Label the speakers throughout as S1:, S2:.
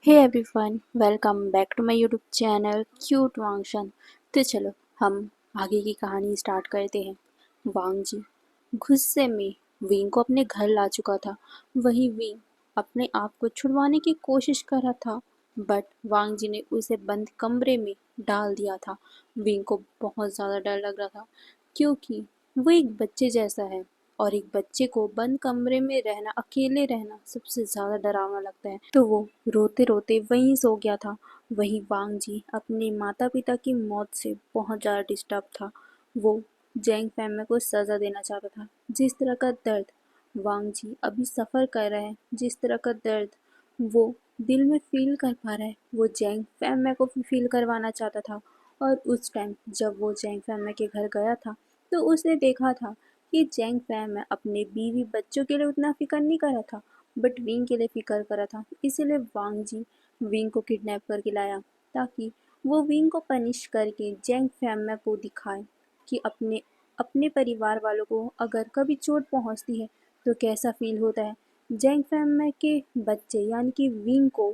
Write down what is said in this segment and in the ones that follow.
S1: Hey everyone, welcome back to my YouTube channel cute वांगशन। तो चलो हम आगे की कहानी स्टार्ट करते हैं। वांग जी गुस्से में विंग को अपने घर ला चुका था। वही विंग अपने आप को छुड़वाने की कोशिश कर रहा था, बट वांग जी ने उसे बंद कमरे में डाल दिया था। विंग को बहुत ज़्यादा डर लग रहा था क्योंकि वो एक बच्चे जैसा है और एक बच्चे को बंद कमरे में रहना, अकेले रहना सबसे ज़्यादा डरावना लगता है। तो वो रोते रोते वहीं सो गया था। वही वांग जी अपने माता पिता की मौत से बहुत ज़्यादा डिस्टर्ब था। वो जैंग फैमिली को सज़ा देना चाहता था। जिस तरह का दर्द वांग जी अभी सफ़र कर रहे हैं, जिस तरह का दर्द वो दिल में फील कर पा रहा है, वो जैंग फैमिली को भी फील करवाना चाहता था। और उस टाइम जब वो जैंग फैमिली के घर गया था तो उसने देखा था कि जैंग फैम अपने बीवी बच्चों के लिए उतना फिक्र नहीं कर रहा था, बट विंग के लिए फिक्र कर रहा था। इसीलिए वांग जी विंग को किडनैप करके लाया ताकि वो विंग को पनिश करके जैंग फैम को दिखाए कि अपने अपने परिवार वालों को अगर कभी चोट पहुंचती है तो कैसा फील होता है। जैंग फैम के बच्चे यानी कि विंग को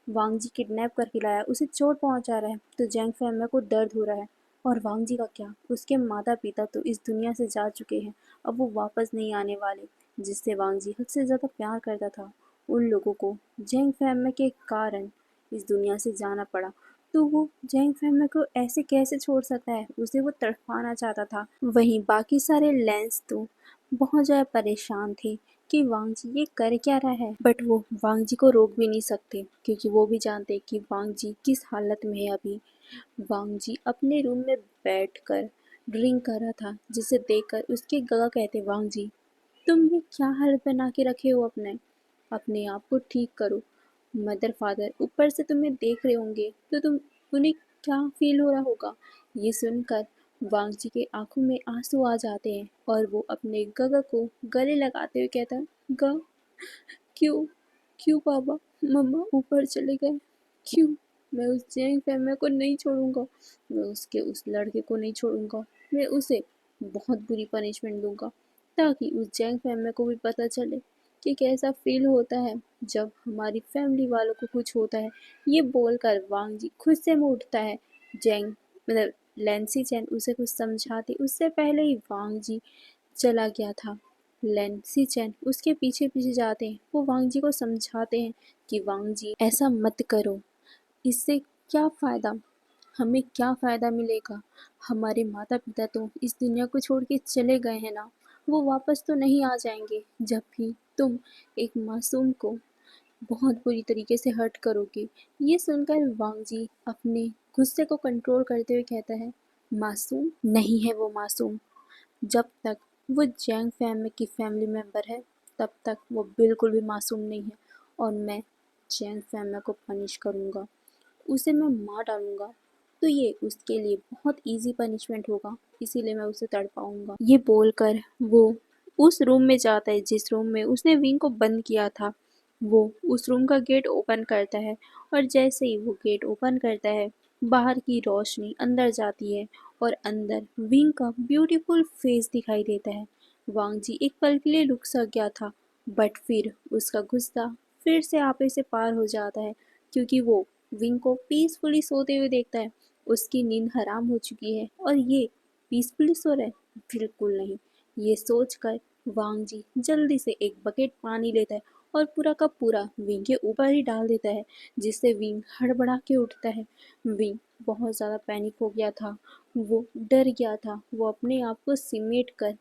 S1: वांग जी किडनैप करके लाया, उसे चोट पहुंचा रहा है तो जैंग फैमिली को दर्द हो रहा है। और वांग जी का क्या, उसके माता पिता तो इस दुनिया से जा चुके हैं, अब वो वापस नहीं आने वाले। जिससे वांग जी हद से ज़्यादा प्यार करता था, उन लोगों को जैंग फैमिली के कारण इस दुनिया से जाना पड़ा। तो वो जैंग फैमिली को ऐसे कैसे छोड़ सकता है, उसे वो तड़पाना चाहता था। वहीं बाकी सारे लेंस तो बहुत ज़्यादा परेशान थे कि वांग जी ये कर क्या रहा है, बट वो वांग जी को रोक भी नहीं सकते क्योंकि वो भी जानते कि वांग जी किस हालत में है अभी। वांग जी अपने रूम में बैठकर ड्रिंक कर रहा था, जिसे देखकर उसके गगा कहते, वांग जी तुम ये क्या हालत बना के रखे हो, अपने अपने आप को ठीक करो। मदर फादर ऊपर से तुम्हें देख रहे होंगे तो उन्हें क्या फील हो रहा होगा। ये सुनकर वांग जी के आंखों में आंसू आ जाते हैं और वो अपने गगा को गले लगाते हुए कहता है, ग क्यों क्यों पापा मम्मा ऊपर चले गए, क्यों? मैं उस जैंग फैमिली को नहीं छोड़ूंगा, मैं उसके उस लड़के को नहीं छोड़ूंगा, मैं उसे बहुत बुरी पनिशमेंट दूंगा ताकि उस जैंग फैमिली को भी पता चले कि कैसा फील होता है जब हमारी फैमिली वालों को कुछ होता है। ये बोलकर वांग जी खुद से मुँह उठता है। जैंग मतलब लैंसी चैन उसे कुछ समझाती उससे पहले ही वांग जी चला गया था। लैंसी चैन उसके पीछे पीछे जाते हैं, वो वांग जी को समझाते हैं कि वांग जी ऐसा मत करो, इससे क्या फ़ायदा, हमें क्या फ़ायदा मिलेगा। हमारे माता पिता तो इस दुनिया को छोड़ के चले गए हैं ना, वो वापस तो नहीं आ जाएंगे। जब भी तुम एक मासूम को बहुत बुरी तरीके से हर्ट करोगे। ये सुनकर वांग जी अपने गुस्से को कंट्रोल करते हुए कहता है, मासूम नहीं है वो मासूम। जब तक वो जैंग फैमिली की फैमिली मेम्बर है तब तक वो बिल्कुल भी मासूम नहीं है। और मैं जैंग फैमिली को पनिश करूँगा, उसे मैं मार डालूँगा, तो ये उसके लिए बहुत ईज़ी पनिशमेंट होगा, इसीलिए मैं उसे तड़पाऊँगा। ये बोलकर वो उस रूम में जाता है जिस रूम में उसने विंग को बंद किया था। वो उस रूम का गेट ओपन करता है और जैसे ही वो गेट ओपन करता है, बाहर की रोशनी अंदर जाती है और अंदर विंग का ब्यूटीफुल फेस दिखाई देता है। वांग जी एक पल के लिए रुक सा गया था, बट फिर उसका गुस्सा फिर से आपे से पार हो जाता है क्योंकि वो विंग को पीसफुली सोते हुए देखता है। उसकी नींद हराम हो चुकी है और ये पीसफुली सो रहा है, बिल्कुल नहीं। ये सोचकर वांग जी जल्दी से एक बकेट पानी लेता है और पूरा का पूरा विंग के ऊपर ही डाल देता है, जिससे विंग हड़बड़ा के उठता है। विंग बहुत ज़्यादा पैनिक हो गया था, वो डर गया था, वो अपने आप को सिमेट कर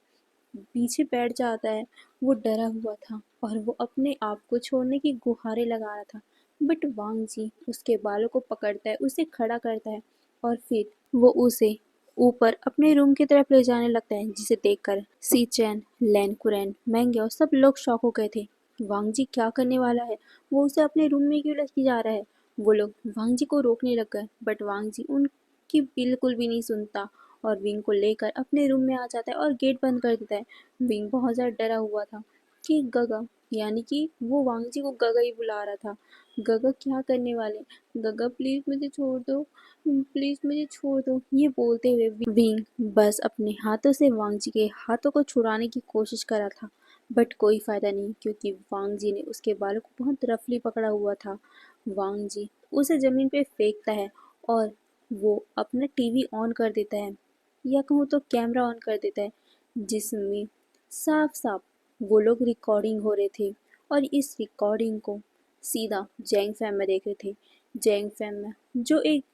S1: पीछे बैठ जाता है। वो डरा हुआ था और वो अपने आप को छोड़ने की गुहारें लगा रहा था, बट वांग जी उसके बालों को पकड़ता है, उसे खड़ा करता है और फिर वो उसे ऊपर अपने रूम की तरफ ले जाने लगता है, जिसे देखकर सी चैन, लैन कुरैन, मैंगे और सब लोग शॉक हो गए थे। वांग जी क्या करने वाला है, वो उसे अपने रूम में क्यों लेके जा रहा है। वो लोग वांग जी को रोकने लग गए, बट वांग जी उनकी बिल्कुल भी नहीं सुनता और विंग को लेकर अपने रूम में आ जाता है और गेट बंद कर देता है। विंग बहुत ज़्यादा डरा हुआ था कि गगा, यानी कि वो वांग जी को गगा ही बुला रहा था। गगा क्या करने वाले, गगा प्लीज़ मुझे छोड़ दो, प्लीज़ मुझे छोड़ दो। ये बोलते हुए विंग बस अपने हाथों से वांग जी के हाथों को छुड़ाने की कोशिश कर रहा था, बट कोई फ़ायदा नहीं क्योंकि वांग जी ने उसके बालों को बहुत रफली पकड़ा हुआ था। वांग जी उसे जमीन पे फेंकता है और वो अपना टीवी ऑन कर देता है, या कहूँ तो कैमरा ऑन कर देता है, जिसमें साफ साफ वो लोग रिकॉर्डिंग हो रहे थे। और इस रिकॉर्डिंग को सीधा जैंग फैम में देख रहे थे। जैंग फैम में जो एक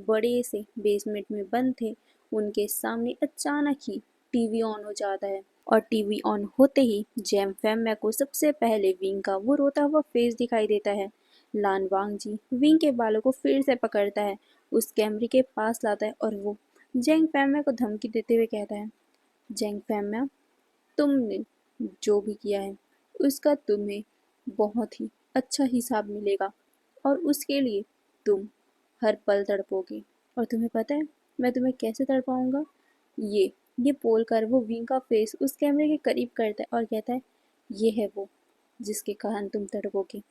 S1: बड़े से बेसमेंट में बंद थे, उनके सामने अचानक ही टीवी ऑन हो जाता है। और टीवी ऑन होते ही जैंग फैम को सबसे पहले विंग का वो रोता हुआ फेस दिखाई देता है। लान वांग जी विंग के बालों को फिर से पकड़ता है, उस कैमरे के पास लाता है और वो जैंग फैम को धमकी देते हुए कहता है, जैंग फैम, तुमने जो भी किया है उसका तुम्हें बहुत ही अच्छा हिसाब मिलेगा, और उसके लिए तुम हर पल तड़पोगे। और तुम्हें पता है मैं तुम्हें कैसे तड़पाऊंगा? ये ये बोलकर वो विंग का फेस उस कैमरे के करीब करता है और कहता है, ये है वो जिसके कारण तुम तड़पोगे।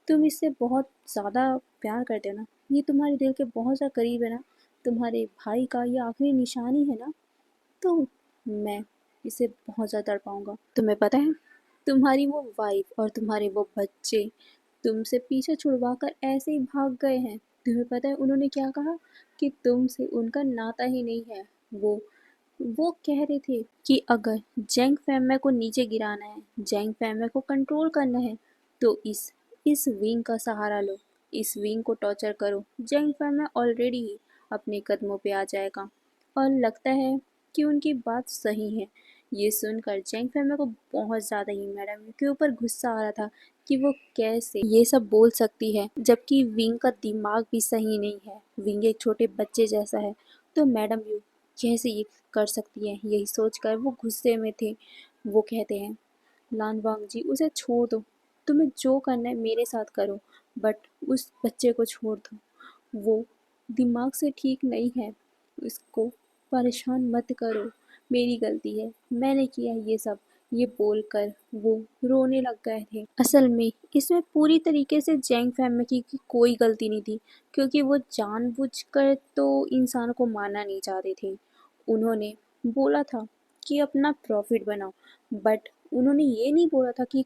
S1: तुम इससे बहुत ज़्यादा प्यार करते हो ना, ये तुम्हारे दिल के बहुत ज़्यादा करीब है ना, तुम्हारे भाई का ये आखिरी निशानी है ना, तो मैं इसे बहुत ज़्यादा तड़पाऊंगा। तुम्हें पता है तुम्हारी वो वाइफ और तुम्हारे वो बच्चे तुमसे पीछे छुड़वा कर ऐसे ही भाग गए हैं। तुम्हें पता है उन्होंने क्या कहा? कि तुमसे उनका नाता ही नहीं है। वो कह रहे थे कि अगर जैंग फैमिली को नीचे गिराना है, जैंग फैमिली को कंट्रोल करना है, तो इस विंग का सहारा लो, इस विंग को टॉर्चर करो। जैंग फैमिली ऑलरेडी ही अपने कदमों पे आ जाएगा। और लगता है कि उनकी बात सही है। ये सुनकर जैंग फैमिली को बहुत ज़्यादा ही मैडम के ऊपर गुस्सा आ रहा था कि वो कैसे ये सब बोल सकती है, जबकि विंग का दिमाग भी सही नहीं है, विंग एक छोटे बच्चे जैसा है। तो मैडम यू कैसे ये कर सकती है, यही सोचकर वो गुस्से में थे। वो कहते हैं, लान वांग जी उसे छोड़ दो, तुम्हें जो करना है मेरे साथ करो, बट उस बच्चे को छोड़ दो, वो दिमाग से ठीक नहीं है, इसको परेशान मत करो, मेरी गलती है, मैंने किया है ये सब। ये बोलकर वो रोने लग गए थे। असल में इसमें पूरी तरीके से जैंग फैमिली की कोई गलती नहीं थी, क्योंकि वो जानबूझकर तो इंसान को मारना नहीं चाहते थे। उन्होंने बोला था कि अपना प्रॉफिट बनाओ, बट उन्होंने ये नहीं बोला था कि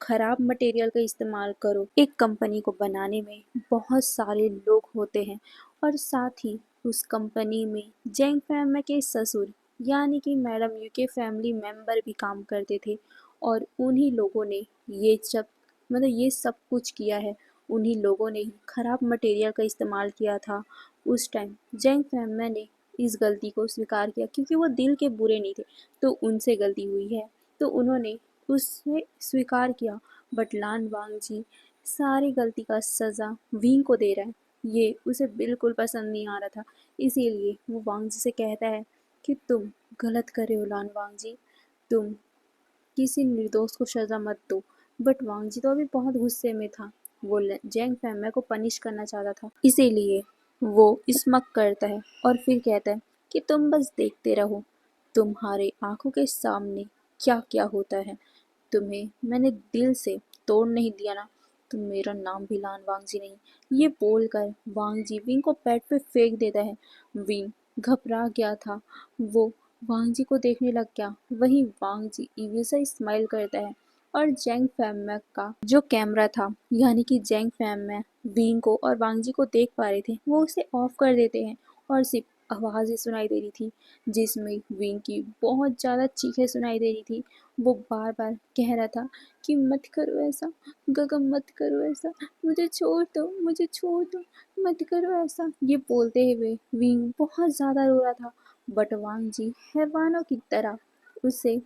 S1: खराब मटेरियल का इस्तेमाल करो। एक कंपनी को बनाने में बहुत सारे लोग होते हैं, और साथ ही उस कंपनी में जैंग फैमिली के ससुर यानी कि मैडम यू के फैमिली मेंबर भी काम करते थे। और उन्हीं लोगों ने ये सब कुछ किया है। उन्हीं लोगों ने ही खराब मटेरियल का इस्तेमाल किया था। उस टाइम जैंग फैमिली ने इस गलती को स्वीकार किया, क्योंकि वो दिल के बुरे नहीं थे, तो उनसे गलती हुई है, तो उन्होंने उसे स्वीकार किया। बट लान वांग जी सारी गलती का सज़ा विंग को दे रहा है, ये उसे बिल्कुल पसंद नहीं आ रहा था। इसीलिए वो वांग जी से कहता है कि तुम गलत कर रहे हो लान वांग जी, तुम किसी निर्दोष को सज़ा मत दो। बट वांग जी तो अभी बहुत गुस्से में था, वो जैंग फैमिली को पनिश करना चाहता था, इसीलिए वो स्मक करता है और फिर कहता है कि तुम बस देखते रहो, तुम्हारे आंखों के सामने क्या क्या होता है, तुम्हें मैंने दिल से तोड़ नहीं दिया ना, तो मेरा नाम भी लान वांगजी नहीं। ये बोलकर वांगजी विंग को बेड पे फेंक देता है। विंग घबरा गया था, वो वांगजी को देखने लग गया। वहीं वांगजी इविल सा स्माइल करता है और जैंग फैमिली का जो कैमरा था, यानी कि जैंग फैमिली विंग को और वांगजी को देख पा रहे थे, वो उसे ऑफ कर देते हैं और सिर्फ आवाज़ें सुनाई दे रही थी, जिसमें विंग की बहुत ज़्यादा चीखें सुनाई दे रही थी। वो बार बार कह रहा था कि मत करो ऐसा, गगन मत करो ऐसा, मुझे छोड़ दो, मुझे छोड़ दो, मत करो ऐसा। ये बोलते हुए विंग बहुत ज़्यादा रो रहा था, बट वांग जी हैवानों की तरह उसे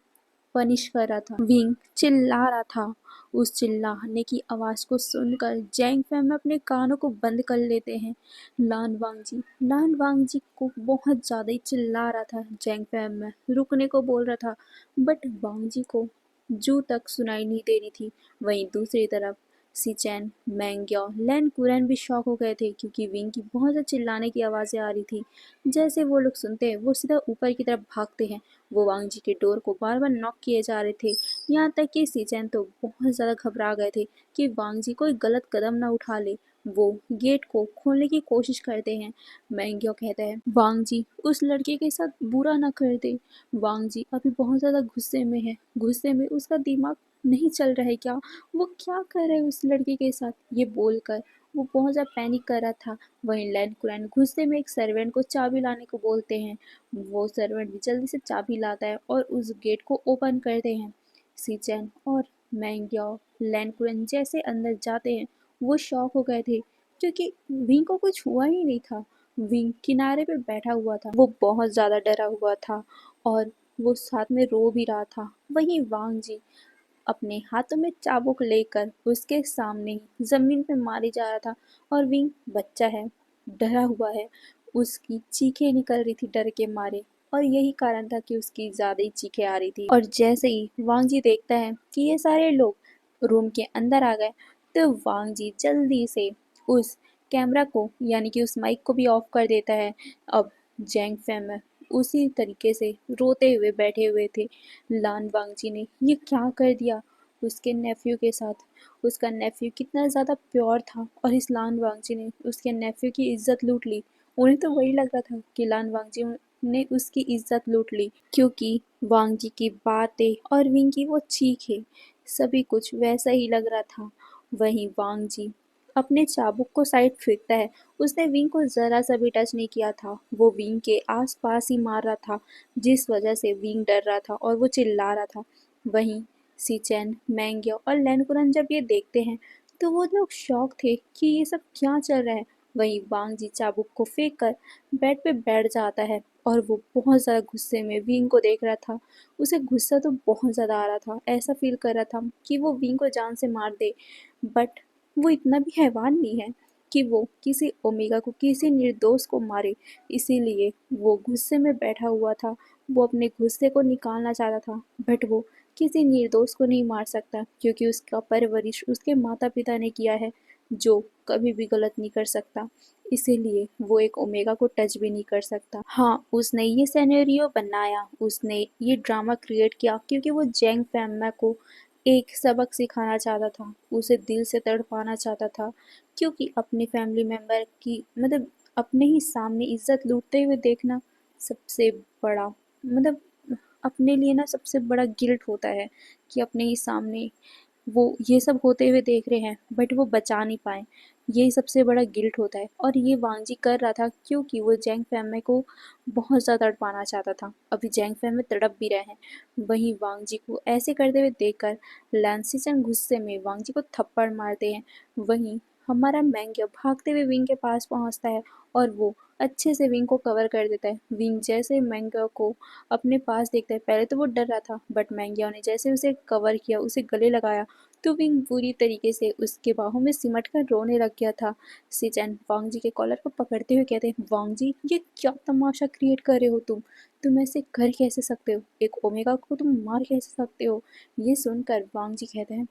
S1: पनिश कर रहा था। विंग चिल्ला रहा था। उस चिल्लाने की आवाज़ को सुनकर जैंग फैम अपने कानों को बंद कर लेते हैं। लान वांग जी को बहुत ज़्यादा ही चिल्ला रहा था। जैंग फैम में रुकने को बोल रहा था, बट वांग जी को जू तक सुनाई नहीं दे रही थी। वहीं दूसरी तरफ सिचैन, मैंग्यो, लैन कुरैन भी शॉक हो गए थे, क्योंकि विंग की बहुत ज़्यादा चिल्लाने की आवाज़ें आ रही थी। जैसे वो लोग सुनते हैं वो सीधा ऊपर की तरफ भागते हैं। वो वांग जी के डोर को बार बार नॉक किए जा रहे थे, यहाँ तक कि सिचैन तो बहुत ज़्यादा घबरा गए थे कि वांग जी कोई गलत कदम ना उठा ले। वो गेट को खोलने की कोशिश करते हैं। मैंग्यो कहता है, वांग जी उस लड़के के साथ बुरा ना कर दे, वांग जी अभी बहुत ज़्यादा गुस्से में है, गुस्से में उसका दिमाग नहीं चल रहा है क्या, वो क्या कर रहे हैं उस लड़के के साथ। ये बोलकर वो बहुत ज़्यादा पैनिक कर रहा था। वहीं लैन कुरैन गुस्से में एक सर्वेंट को चाबी लाने को बोलते हैं। वो सर्वेंट भी जल्दी से चाबी लाता है और उस गेट को ओपन करते हैं। सीचैन और मैंग्याओ लैन कुरैन जैसे अंदर जाते हैं वो शॉक हो गए थे क्योंकि विंग को कुछ हुआ ही नहीं था। विंग किनारे पे बैठा हुआ था। वो बहुत ज़्यादा डरा हुआ था और वो साथ में रो भी रहा था। वहीं वांग जी अपने हाथों में चाबुक लेकर उसके सामने ही जमीन पे मारे जा रहा था और विंग बच्चा है, डरा हुआ है। उसकी चीखें निकल रही थी डर के मारे और यही कारण था कि उसकी ज्यादा ही चीखें आ रही थी। और जैसे ही वांग जी देखता है कि ये सारे लोग रूम के अंदर आ गए तो वांग जी जल्दी से उस कैमरा को यानी कि उस माइक को भी ऑफ कर देता है। अब जैंग फैम उसी तरीके से रोते हुए बैठे हुए थे। लान वांगजी ने ये क्या कर दिया उसके नेफ्यू के साथ। उसका नेफ्यू कितना ज़्यादा प्योर था और इस लान वांगजी ने उसके नेफ्यू की इज्जत लूट ली। उन्हें तो वही लग रहा था कि लान वांगजी ने उसकी इज्जत लूट ली क्योंकि वांगजी की बातें और विंग की वो चीखें सभी कुछ वैसा ही लग रहा था। वहीं वांगजी अपने चाबुक को साइड फेंकता है। उसने विंग को जरा सा भी टच नहीं किया था। वो विंग के आसपास ही मार रहा था जिस वजह से विंग डर रहा था और वो चिल्ला रहा था। वहीं सीचैन मैंग्यो और लैनकुरन जब ये देखते हैं तो वो लोग शॉक थे कि ये सब क्या चल रहा है। वहीं वांग जी चाबुक को फेंक कर बेड पे बैठ जाता है और वो बहुत ज़्यादा गुस्से में विंग को देख रहा था। उसे गुस्सा तो बहुत ज़्यादा आ रहा था, ऐसा फील कर रहा था कि वो विंग को जान से मार दे। बट वो इतना भी हैवान नहीं है कि वो किसी ओमेगा को किसी निर्दोष को मारे। इसीलिए वो गुस्से में बैठा हुआ था। वो अपने गुस्से को निकालना चाहता था बट वो किसी निर्दोष को नहीं मार सकता क्योंकि उसका परवरिश उसके माता पिता ने किया है जो कभी भी गलत नहीं कर सकता। इसीलिए वो एक ओमेगा को टच भी नहीं कर सकता। हाँ, उसने ये सिनेरियो बनाया, उसने ये ड्रामा क्रिएट किया क्योंकि वो जैंग फैमिली को एक सबक सिखाना चाहता था। उसे दिल से तड़पाना चाहता था क्योंकि अपने फैमिली मेम्बर की मतलब अपने ही सामने इज्जत लूटते हुए देखना सबसे बड़ा मतलब अपने लिए ना सबसे बड़ा गिल्ट होता है कि अपने ही सामने वो ये सब होते हुए देख रहे हैं बट वो बचा नहीं पाए। यही सबसे बड़ा गिल्ट होता है और ये वांगजी कर रहा था क्योंकि वो जैंग फैमिली को बहुत ज़्यादा तड़पाना चाहता था। अभी जैंग फैमिली तड़प भी रहे हैं। वहीं वांगजी को ऐसे करते हुए देखकर लैंसीचन गुस्से में वांगजी को थप्पड़ मारते हैं। वहीं हमारा मैंग्यो भागते हुए विंग के पास पहुंचता है और वो अच्छे से विंग को कवर कर देता है। विंग जैसे मैंग्यो को अपने पास देखता है, पहले तो वो डर रहा था बट मैंग्यो ने जैसे उसे कवर किया, उसे गले लगाया तो विंग पूरी तरीके से उसके बाहों में सिमट कर रोने लग गया था। सिचन वांग जी के कॉलर को पकड़ते हुए कहते हैं, वांग जी ये क्या तमाशा क्रिएट कर रहे हो तुम ऐसे कर कैसे सकते हो, एक ओमेगा को तुम मार कैसे सकते हो। ये सुनकर वांग जी कहते हैं,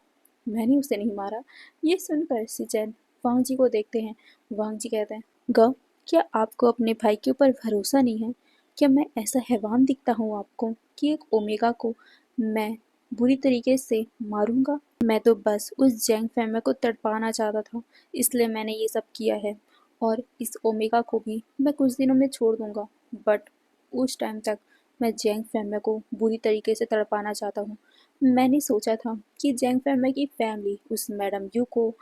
S1: मैंने उसे नहीं मारा। ये सुनकर सिचन वांग जी को देखते हैं। वांग जी कहते हैं, ग क्या आपको अपने भाई के ऊपर भरोसा नहीं है? क्या मैं ऐसा हैवान दिखता हूँ आपको कि एक ओमेगा को मैं बुरी तरीके से मारूंगा? मैं तो बस उस जैंग फैमिली को तड़पाना चाहता था, इसलिए मैंने ये सब किया है और इस ओमेगा को भी मैं कुछ दिनों में छोड़ दूंगा बट उस टाइम तक मैं जैंग फैमिली को बुरी तरीके से तड़पाना चाहता हूँ। मैंने सोचा था कि जैंग फैमिली की फैमिली उस मैडम यू को,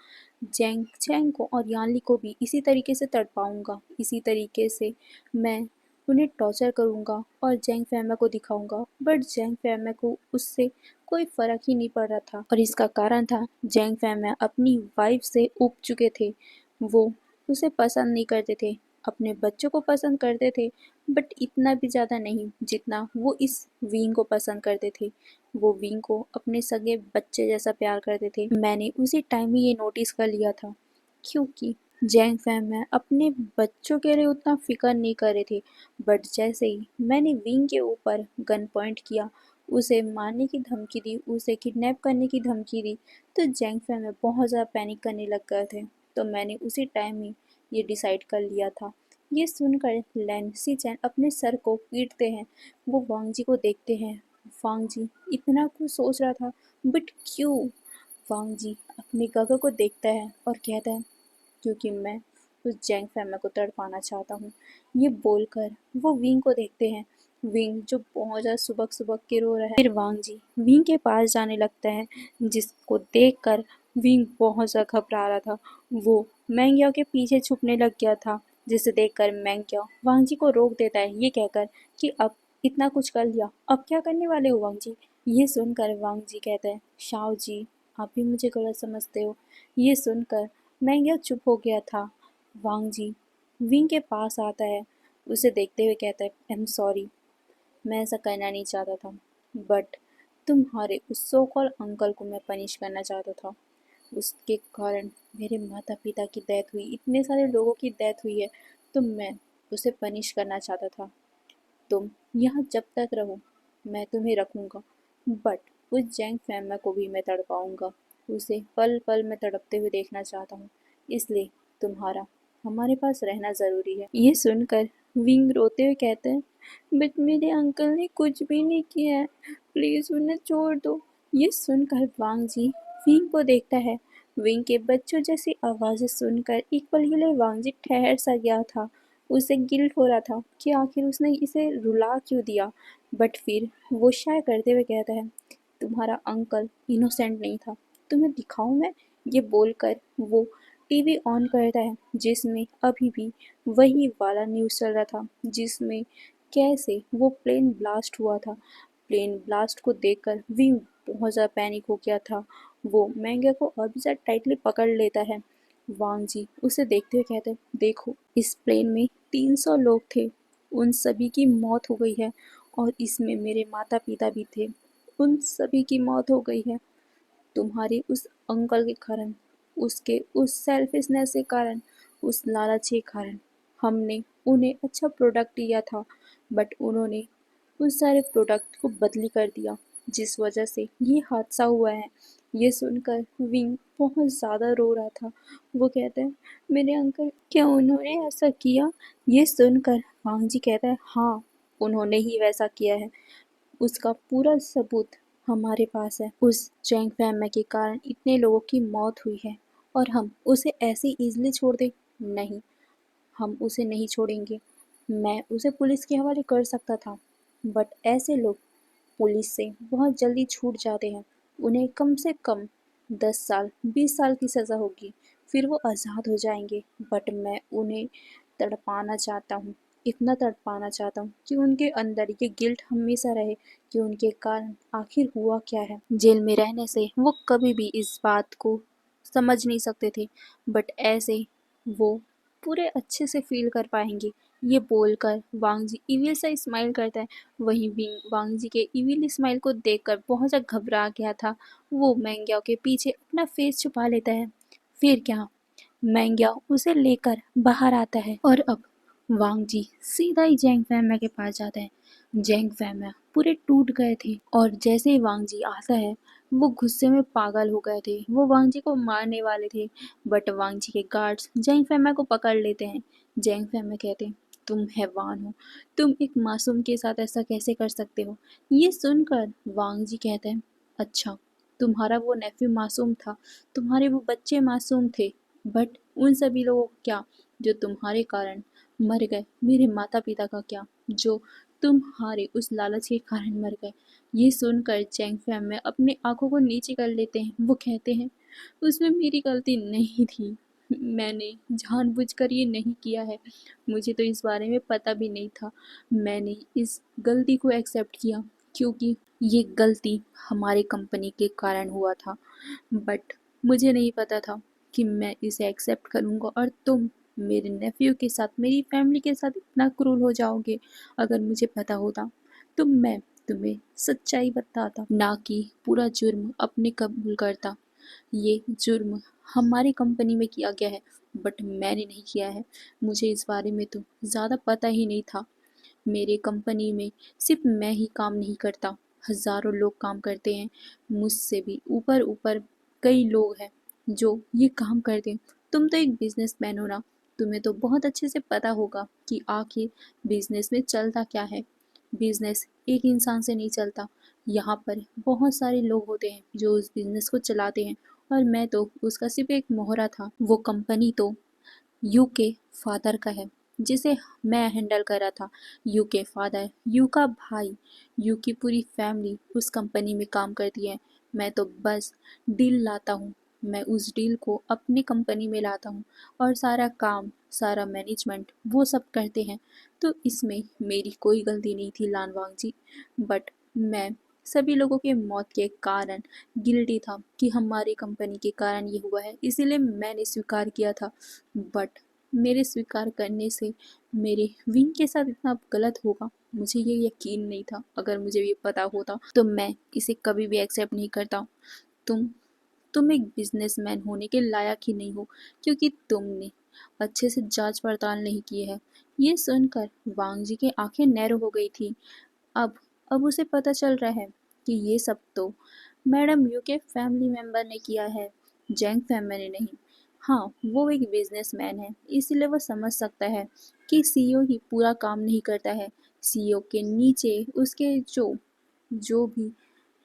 S1: जैंग चैंग को और यानली को भी इसी तरीके से तड़पाऊंगा। इसी तरीके से मैं उन्हें टॉर्चर करूंगा और जैंग फैमिली को दिखाऊंगा बट जैंग फैमिली को उससे कोई फर्क ही नहीं पड़ रहा था और इसका कारण था जैंग फैमिली अपनी वाइफ से उब चुके थे। वो उसे पसंद नहीं करते थे, अपने बच्चों को पसंद करते थे बट इतना भी ज़्यादा नहीं जितना वो इस विंग को पसंद करते थे। वो विंग को अपने सगे बच्चे जैसा प्यार करते थे। मैंने उसी टाइम ही ये नोटिस कर लिया था क्योंकि जैंग फैमिली अपने बच्चों के लिए उतना फिक्र नहीं कर रहे थे बट जैसे ही मैंने विंग के ऊपर गन पॉइंट किया, उसे मारने की धमकी दी, उसे किडनैप करने की धमकी दी तो जैंग फैमिली बहुत ज़्यादा पैनिक करने लग गए थे। तो मैंने उसी टाइम ही ये डिसाइड कर लिया था। ये सुनकर लैन सीचैन अपने सर को पीटते हैं। वो वांग जी को देखते हैं। वांग जी इतना कुछ सोच रहा था बट क्यों? वांग जी अपनी गगा को देखता है और कहता है, क्योंकि मैं उस जैंग फैमिली को तड़पाना चाहता हूँ। ये बोलकर वो विंग को देखते हैं। विंग जो बहुत ज़्यादा सुबक सुबक के रो रहा है। फिर वांग जी विंग के पास जाने लगता है जिसको देखकर विंग बहुत ज़्यादा घबरा रहा था। वो मैंग्याओ के पीछे छुपने लग गया था, जिसे देखकर मैंग्याओ वांग जी को रोक देता है, ये कहकर कि अब इतना कुछ कर लिया, अब क्या करने वाले हो वांग जी। ये सुनकर वांग जी कहते हैं, शाओ जी आप भी मुझे गलत समझते हो। ये सुनकर मैंग्याओ चुप हो गया था। वांग जी विंग के पास आता है, उसे देखते हुए कहता है, आई एम सॉरी, मैं ऐसा करना नहीं चाहता था, बट तुम्हारे उस सो कॉल्ड अंकल को मैं पनिश करना चाहता था। उसके कारण मेरे माता पिता की डेथ हुई, इतने सारे लोगों की डेथ हुई है, तो मैं उसे पनिश करना चाहता था। तुम यहाँ जब तक रहो मैं तुम्हें रखूँगा, बट उस जैंग फैमा को भी मैं तड़पाऊँगा। उसे पल पल में तड़पते हुए देखना चाहता हूँ, इसलिए तुम्हारा हमारे पास रहना ज़रूरी है। ये सुनकर विंग रोते हुए कहते हैं, बट मेरे अंकल ने कुछ भी नहीं किया है, प्लीज़ उन्हें छोड़ दो। ये सुनकर वांग जी विंग को देखता है। विंग के बच्चों जैसी आवाज़ें सुनकर एक पल के लिए वांग जी ठहर सा गया था। उसे गिल्ट हो रहा था कि आखिर उसने इसे रुला क्यों दिया, बट फिर वो शाय करते हुए कहता है, तुम्हारा अंकल इनोसेंट नहीं था, तुम्हें दिखाऊं मैं। ये बोलकर वो टीवी ऑन करता है, जिसमें अभी भी वही वाला न्यूज़ चल रहा था, जिसमें कैसे वो प्लेन ब्लास्ट हुआ था। प्लेन ब्लास्ट को देखकर विंग बहुत ज़्यादा पैनिक हो गया था। वो मैंगे को अभी से टाइटली पकड़ लेता है। वांग जी उसे देखते हुए कहते हैं, देखो इस प्लेन में 300 लोग थे, उन सभी की मौत हो गई है, और इसमें मेरे माता पिता भी थे, उन सभी की मौत हो गई है तुम्हारे उस अंकल के कारण, उसके उस सेल्फिशनेस के कारण, उस लालच के कारण। हमने उन्हें अच्छा प्रोडक्ट दिया था, बट उन्होंने उस सारे प्रोडक्ट को बदली कर दिया, जिस वजह से ये हादसा हुआ है। ये सुनकर विंग बहुत ज़्यादा रो रहा था। वो कहता है, मेरे अंकल क्या उन्होंने ऐसा किया। ये सुनकर वांग जी कहता है, हाँ उन्होंने ही वैसा किया है, उसका पूरा सबूत हमारे पास है। उस चैंग फैमा के कारण इतने लोगों की मौत हुई है, और हम उसे ऐसे इजीली छोड़ दें? नहीं, हम उसे नहीं छोड़ेंगे। मैं उसे पुलिस के हवाले कर सकता था, बट ऐसे लोग पुलिस से बहुत जल्दी छूट जाते हैं। उन्हें कम से कम 10 साल 20 साल की सज़ा होगी, फिर वो आज़ाद हो जाएंगे। बट मैं उन्हें तड़पाना चाहता हूँ, इतना तड़पाना चाहता हूँ कि उनके अंदर ये गिल्ट हमेशा रहे कि उनके कारण आखिर हुआ क्या है। जेल में रहने से वो कभी भी इस बात को समझ नहीं सकते थे, बट ऐसे वो पूरे अच्छे से फील कर पाएंगे। ये बोलकर वांग जी इविल सा स्माइल करता है। वहीं विंग वांग जी के इविल स्माइल को देखकर बहुत ज़्यादा घबरा गया था। वो मैंग्याओ के पीछे अपना फेस छुपा लेता है। फिर क्या, मैंग्याओ उसे लेकर बाहर आता है, और अब वांग जी सीधा ही जैंग फैमा के पास जाता है। जैंग फैमा पूरे टूट गए थे, और जैसे ही वांग जी आता है वो गुस्से में पागल हो गए थे। वो वांग जी को मारने वाले थे, बट वांग जी के गार्ड्स जैंग फैमा को पकड़ लेते हैं। जैंग फैमा कहते हैं, तुम हैवान हो, तुम एक मासूम के साथ ऐसा कैसे कर सकते हो। ये सुनकर वांग जी कहते हैं, अच्छा तुम्हारा वो नेफ्यू मासूम था, तुम्हारे वो बच्चे मासूम थे, बट उन सभी लोगों को क्या जो तुम्हारे कारण मर गए, मेरे माता पिता का क्या जो तुम्हारे उस लालच के कारण मर गए। ये सुनकर चैंग फैम में अपनी आंखों को नीचे कर लेते हैं। वो कहते हैं, उसमें मेरी गलती नहीं थी, मैंने जानबूझकर ये नहीं किया है, मुझे तो इस बारे में पता भी नहीं था। मैंने इस गलती को एक्सेप्ट किया क्योंकि ये गलती हमारी कंपनी के कारण हुआ था, बट मुझे नहीं पता था कि मैं इसे एक्सेप्ट करूँगा और तुम मेरे नेफ्यू के साथ, मेरी फैमिली के साथ इतना क्रूर हो जाओगे। अगर मुझे पता होता तो मैं तुम्हें सच्चाई बताता, ना कि पूरा जुर्म अपने कबूल करता। ये जुर्म हमारी कंपनी में किया गया है, बट मैंने नहीं किया है। मुझे इस बारे में तो ज़्यादा पता ही नहीं था। मेरे कंपनी में सिर्फ मैं ही काम नहीं करता, हज़ारों लोग काम करते हैं। मुझसे भी ऊपर ऊपर कई लोग हैं जो ये काम करते हैं। तुम तो एक बिजनेसमैन हो ना, तुम्हें तो बहुत अच्छे से पता होगा कि आखिर बिजनेस में चलता क्या है। बिजनेस एक इंसान से नहीं चलता, यहाँ पर बहुत सारे लोग होते हैं जो उस बिजनेस को चलाते हैं, और मैं तो उसका सिर्फ एक मोहरा था। वो कंपनी तो यू के फादर का है, जिसे मैं हैंडल कर रहा था। यू के फादर, यू का भाई, यू की पूरी फैमिली उस कंपनी में काम करती है। मैं तो बस डील लाता हूँ, मैं उस डील को अपनी कंपनी में लाता हूँ और सारा काम, सारा मैनेजमेंट वो सब करते हैं। तो इसमें मेरी कोई गलती नहीं थी लानवांग जी। बट मैं सभी लोगों के मौत के कारण गिल्टी था कि हमारी कंपनी के कारण ये हुआ है, इसीलिए मैंने स्वीकार किया था। बट मेरे स्वीकार करने से मेरे विंग के साथ इतना गलत होगा, मुझे ये यकीन नहीं था। अगर मुझे ये पता होता तो मैं इसे कभी भी एक्सेप्ट नहीं करता। तुम तुम एक बिजनेसमैन होने के लायक ही नहीं हो, क्योंकि तुमने अच्छे से जांच पड़ताल नहीं की है। ये सुनकर वांग जी की आंखें नैरो हो गई थी। अब अब उसे पता चल रहा है कि ये सब तो मैडम यू के फैमिली मेंबर ने किया है, जैंग फैमिली ने नहीं। हाँ, वो एक बिजनेसमैन है, इसलिए वो समझ सकता है कि सीईओ ही पूरा काम नहीं करता है। सीईओ के नीचे उसके जो जो भी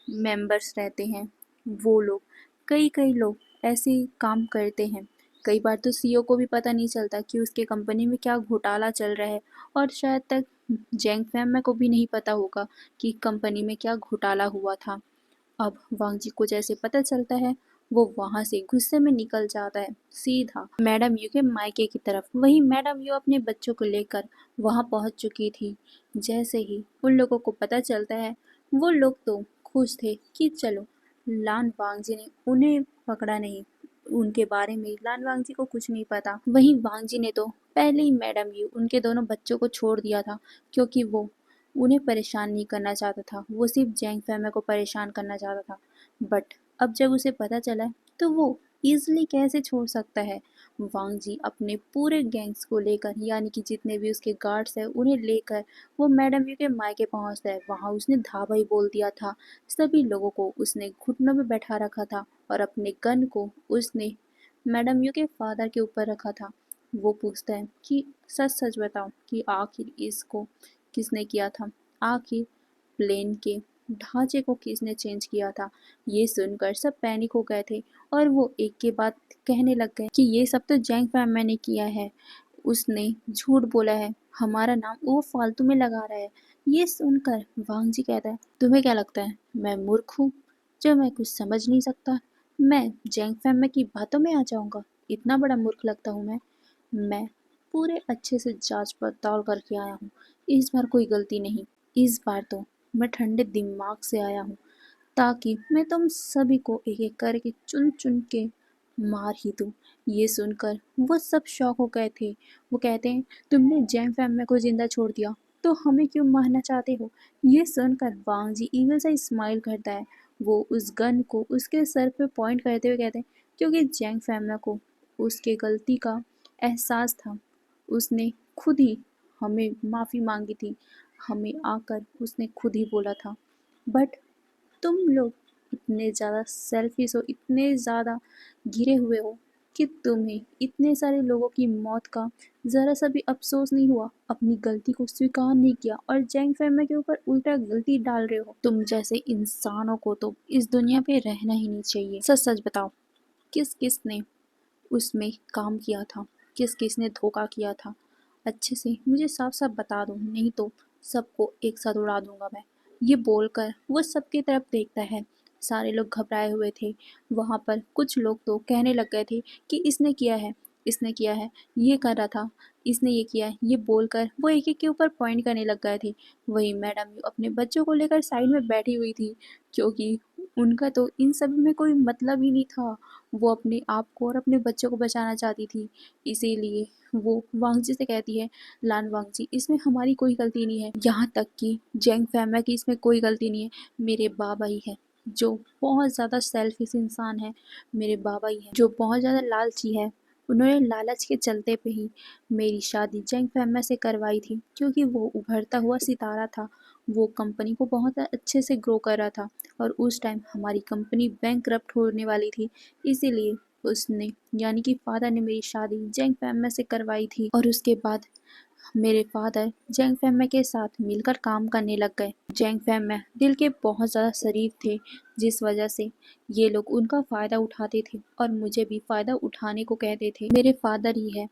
S1: मेंबर्स रहते हैं, वो लोग, कई कई लोग ऐसे काम करते हैं। कई बार तो सीईओ को भी पता नहीं चलता कि उसके कंपनी में क्या घोटाला चल रहा है, और शायद तक जेंग फैमा को भी नहीं पता होगा कि कंपनी में क्या घोटाला हुआ था। अब वांग जी को जैसे पता चलता है, वो वहां से गुस्से में निकल जाता है सीधा मैडम यू के मायके की तरफ। वहीं मैडम यू अपने बच्चों को लेकर वहां पहुंच चुकी थी। जैसे ही उन लोगों को पता चलता है, वो लोग तो खुश थे कि चलो, लान वांग जी ने उन्हें पकड़ा नहीं, उनके बारे में लान वांग जी को कुछ नहीं पता। वहीं वांग जी ने तो पहले ही मैडम यू उनके दोनों बच्चों को छोड़ दिया था, क्योंकि वो उन्हें परेशान नहीं करना चाहता था, वो सिर्फ जैंग फैमा को परेशान करना चाहता था। बट अब जब उसे पता चला तो वो ईजिली कैसे छोड़ सकता है। वांग जी अपने पूरे गैंग्स को लेकर, यानी कि जितने भी उसके गार्ड्स हैं उन्हें लेकर वो मैडम यू के मायके पहुंचता है। वहां उसने धावा ही बोल दिया था। सभी लोगों को उसने घुटनों में बैठा रखा था और अपने गन को उसने मैडम यू के फादर के ऊपर रखा था। वो पूछता है कि सच सच बताओ कि आखिर इसको किसने किया था, आखिर प्लेन के ढांचे को किसने चेंज किया था। ये सुनकर सब पैनिक हो गए थे और वो एक के बाद कहने लग गए कि ये सब तो जैंग फैमिली ने किया है, उसने झूठ बोला है, हमारा नाम वो फालतू में लगा रहा है। ये सुनकर वांग जी कहता है, तुम्हें क्या लगता है मैं मूर्ख हूँ जो मैं कुछ समझ नहीं सकता? मैं जैंग फैमिली की बातों में आ जाऊंगा? इतना बड़ा मूर्ख लगता हूँ मैं पूरे अच्छे से जांच पड़ताल करके आया हूँ। इस बार कोई गलती नहीं, इस बार तो मैं ठंडे दिमाग से आया हूँ, ताकि मैं तुम सभी को एक एक करके चुन चुन के मार ही दूँ। ये सुनकर वो सब शॉक हो गए थे। वो कहते हैं, तुमने जैम फैमिली को जिंदा छोड़ दिया तो हमें क्यों मारना चाहते हो? ये सुनकर वांग जी ईगल सा स्माइल करता है। वो उस गन को उसके सर पे पॉइंट करते हुए कहते हैं, क्योंकि जैंग फैमिली को उसके गलती का एहसास था। उसने खुद ही हमें माफ़ी मांगी थी, हमें आकर उसने खुद ही बोला था। बट तुम लोग इतने ज़्यादा सेल्फिश हो, इतने ज़्यादा गिरे हुए हो कि तुम्हें इतने सारे लोगों की मौत का ज़रा सा भी अफसोस नहीं हुआ, अपनी गलती को स्वीकार नहीं किया और जैंग फैमिली के ऊपर उल्टा गलती डाल रहे हो। तुम जैसे इंसानों को तो इस दुनिया पे रहना ही नहीं चाहिए। सच सच बताओ, किस किस ने उसमें काम किया था, किस किस ने धोखा किया था? अच्छे से मुझे साफ साफ बता दो, नहीं तो सबको एक साथ उड़ा दूंगा मैं। ये बोलकर वो सबकी तरफ देखता है। सारे लोग घबराए हुए थे। वहाँ पर कुछ लोग तो कहने लग गए थे कि इसने किया है, इसने किया है, ये कर रहा था, इसने ये किया है। ये बोलकर वो एक एक के ऊपर पॉइंट करने लग गए थे। वही मैडम अपने बच्चों को लेकर साइड में बैठी हुई थी, क्योंकि उनका तो इन सब में कोई मतलब ही नहीं था। वो अपने आप को और अपने बच्चों को बचाना चाहती थी। इसीलिए वो वांग जी से कहती है, लान वांग जी, इसमें हमारी कोई गलती नहीं है, यहाँ तक कि जैंग फैमिली की इसमें कोई गलती नहीं है। मेरे बाबा ही है जो बहुत ज़्यादा सेल्फिश इंसान है, मेरे बाबा ही है जो बहुत ज़्यादा लालची है। उन्होंने लालच के चलते पे ही मेरी शादी जैंग फैमिली से करवाई थी, क्योंकि वो उभरता हुआ सितारा था। वो कंपनी को बहुत अच्छे से ग्रो कर रहा था और उस टाइम हमारी कंपनी बैंकरप्ट होने वाली थी। इसीलिए उसने, यानी कि फादर ने, मेरी शादी जैंग फैमिली से करवाई थी। और उसके बाद मेरे फादर जैंग फैमिली के साथ मिलकर काम करने लग गए। जैंग फैमिली दिल के बहुत ज़्यादा शरीफ थे, जिस वजह से ये लोग उनका फ़ायदा उठाते थे और मुझे भी फ़ायदा उठाने को कहते थे। मेरे फादर ही है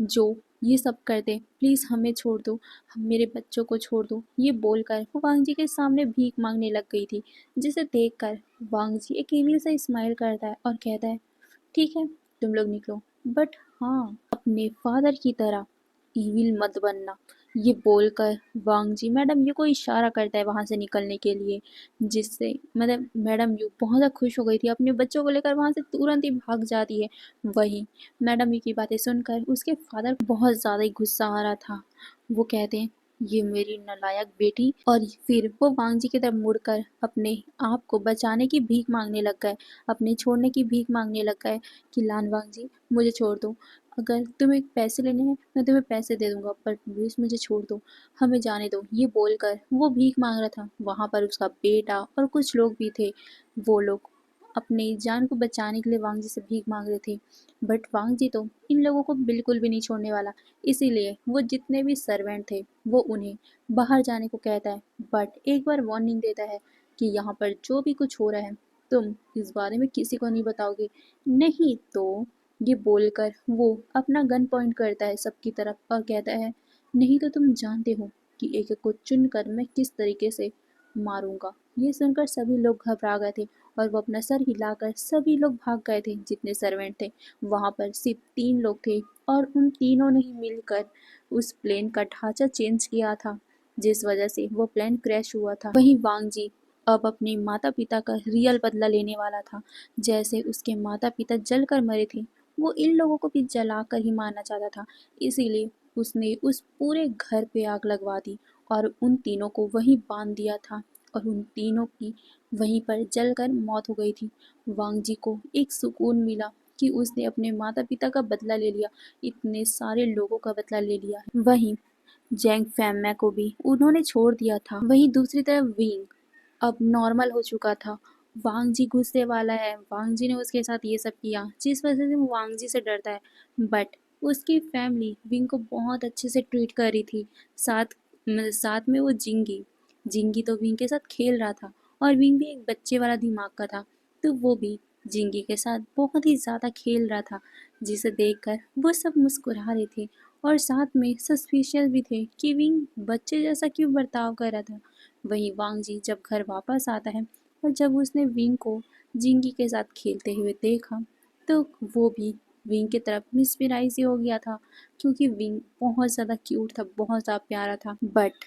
S1: जो ये सब करते, प्लीज़ हमें छोड़ दो, मेरे बच्चों को छोड़ दो। ये बोलकर वो वांग जी के सामने भीख मांगने लग गई थी, जिसे देखकर वांग जी एक इविल सा स्माइल करता है और कहता है, ठीक है, तुम लोग निकलो, बट हाँ, अपने फादर की तरह इविल मत बनना। ये बोलकर वांग जी मैडम यू को इशारा करता है वहां से निकलने के लिए, जिससे मतलब मैडम यू बहुत ज़्यादा खुश हो गई थी, अपने बच्चों को लेकर वहां से तुरंत ही भाग जाती है। वही मैडम यू की बातें सुनकर उसके फादर को बहुत ज़्यादा ही गुस्सा आ रहा था। वो कहते हैं ये मेरी नालायक बेटी, और फिर वो वांग जी की तरफ मुड़कर अपने आप को बचाने की भीख मांगने लग गए, अपने छोड़ने की भीख मांगने लग गए कि लान वांग जी मुझे छोड़ दो, अगर तुम्हें पैसे लेने हैं मैं तुम्हें पैसे दे दूंगा, पर प्लीज मुझे छोड़ दो, हमें जाने दो। ये बोलकर वो भीख मांग रहा था। वहां पर उसका बेटा और कुछ लोग भी थे। वो लोग अपनी जान को बचाने के लिए वांग जी से भीख मांग रहे थे, बट वांग जी तो इन लोगों को बिल्कुल भी नहीं छोड़ने वाला। इसीलिए वो जितने भी सर्वेंट थे वो उन्हें बाहर जाने को कहता है, बट एक बार वार्निंग देता है कि यहाँ पर जो भी कुछ हो रहा है तुम इस बारे में किसी को नहीं बताओगे, नहीं तो ये बोलकर वो अपना गन पॉइंट करता है सबकी तरफ और कहता है नहीं तो तुम जानते हो कि एक एक को चुनकर मैं किस तरीके से मारूंगा। ये सुनकर सभी लोग घबरा गए थे और वो अपना सर हिलाकर सभी लोग भाग गए थे जितने सर्वेंट थे। वहां पर सिर्फ 3 लोग थे और उन तीनों ने ही मिलकर उस प्लेन का ढांचा चेंज किया था, जिस वजह से वो प्लेन क्रैश हुआ था। वहीं वांग जी अब अपने माता पिता का रियल बदला लेने वाला था। जैसे उसके माता पिता जलकर मरे थे, वो इन लोगों को भी जलाकर ही मारना चाहता था। इसीलिए उसने उस पूरे घर पे आग लगवा दी और उन तीनों को वहीं बांध दिया था, और उन तीनों की वहीं पर जलकर मौत हो गई थी। वांग जी को एक सुकून मिला कि उसने अपने माता पिता का बदला ले लिया, इतने सारे लोगों का बदला ले लिया है। वहीं जैंग फैमिया को भी उन्होंने छोड़ दिया था। वहीं दूसरी तरफ विंग अब नॉर्मल हो चुका था। वांग जी गुस्से वाला है, वांग जी ने उसके साथ ये सब किया जिस वजह से वो वांग जी से डरता है, बट उसकी फैमिली विंग को बहुत अच्छे से ट्रीट कर रही थी। साथ साथ में वो जिंगी जिंगी तो विंग के साथ खेल रहा था, और विंग भी एक बच्चे वाला दिमाग का था, तो वो भी जिंगी के साथ बहुत ही ज़्यादा खेल रहा था, जिसे देखकर वो सब मुस्कुरा रहे थे और साथ में सस्पिशियस भी थे कि विंग बच्चे जैसा क्यों बर्ताव कर रहा था। वहीं वांग जी जब घर वापस आता है और जब उसने विंग को जिंगी के साथ खेलते हुए देखा, तो वो भी विंग की तरफ मिसमराइज हो गया था, क्योंकि विंग बहुत ज़्यादा क्यूट था, बहुत ज़्यादा प्यारा था। बट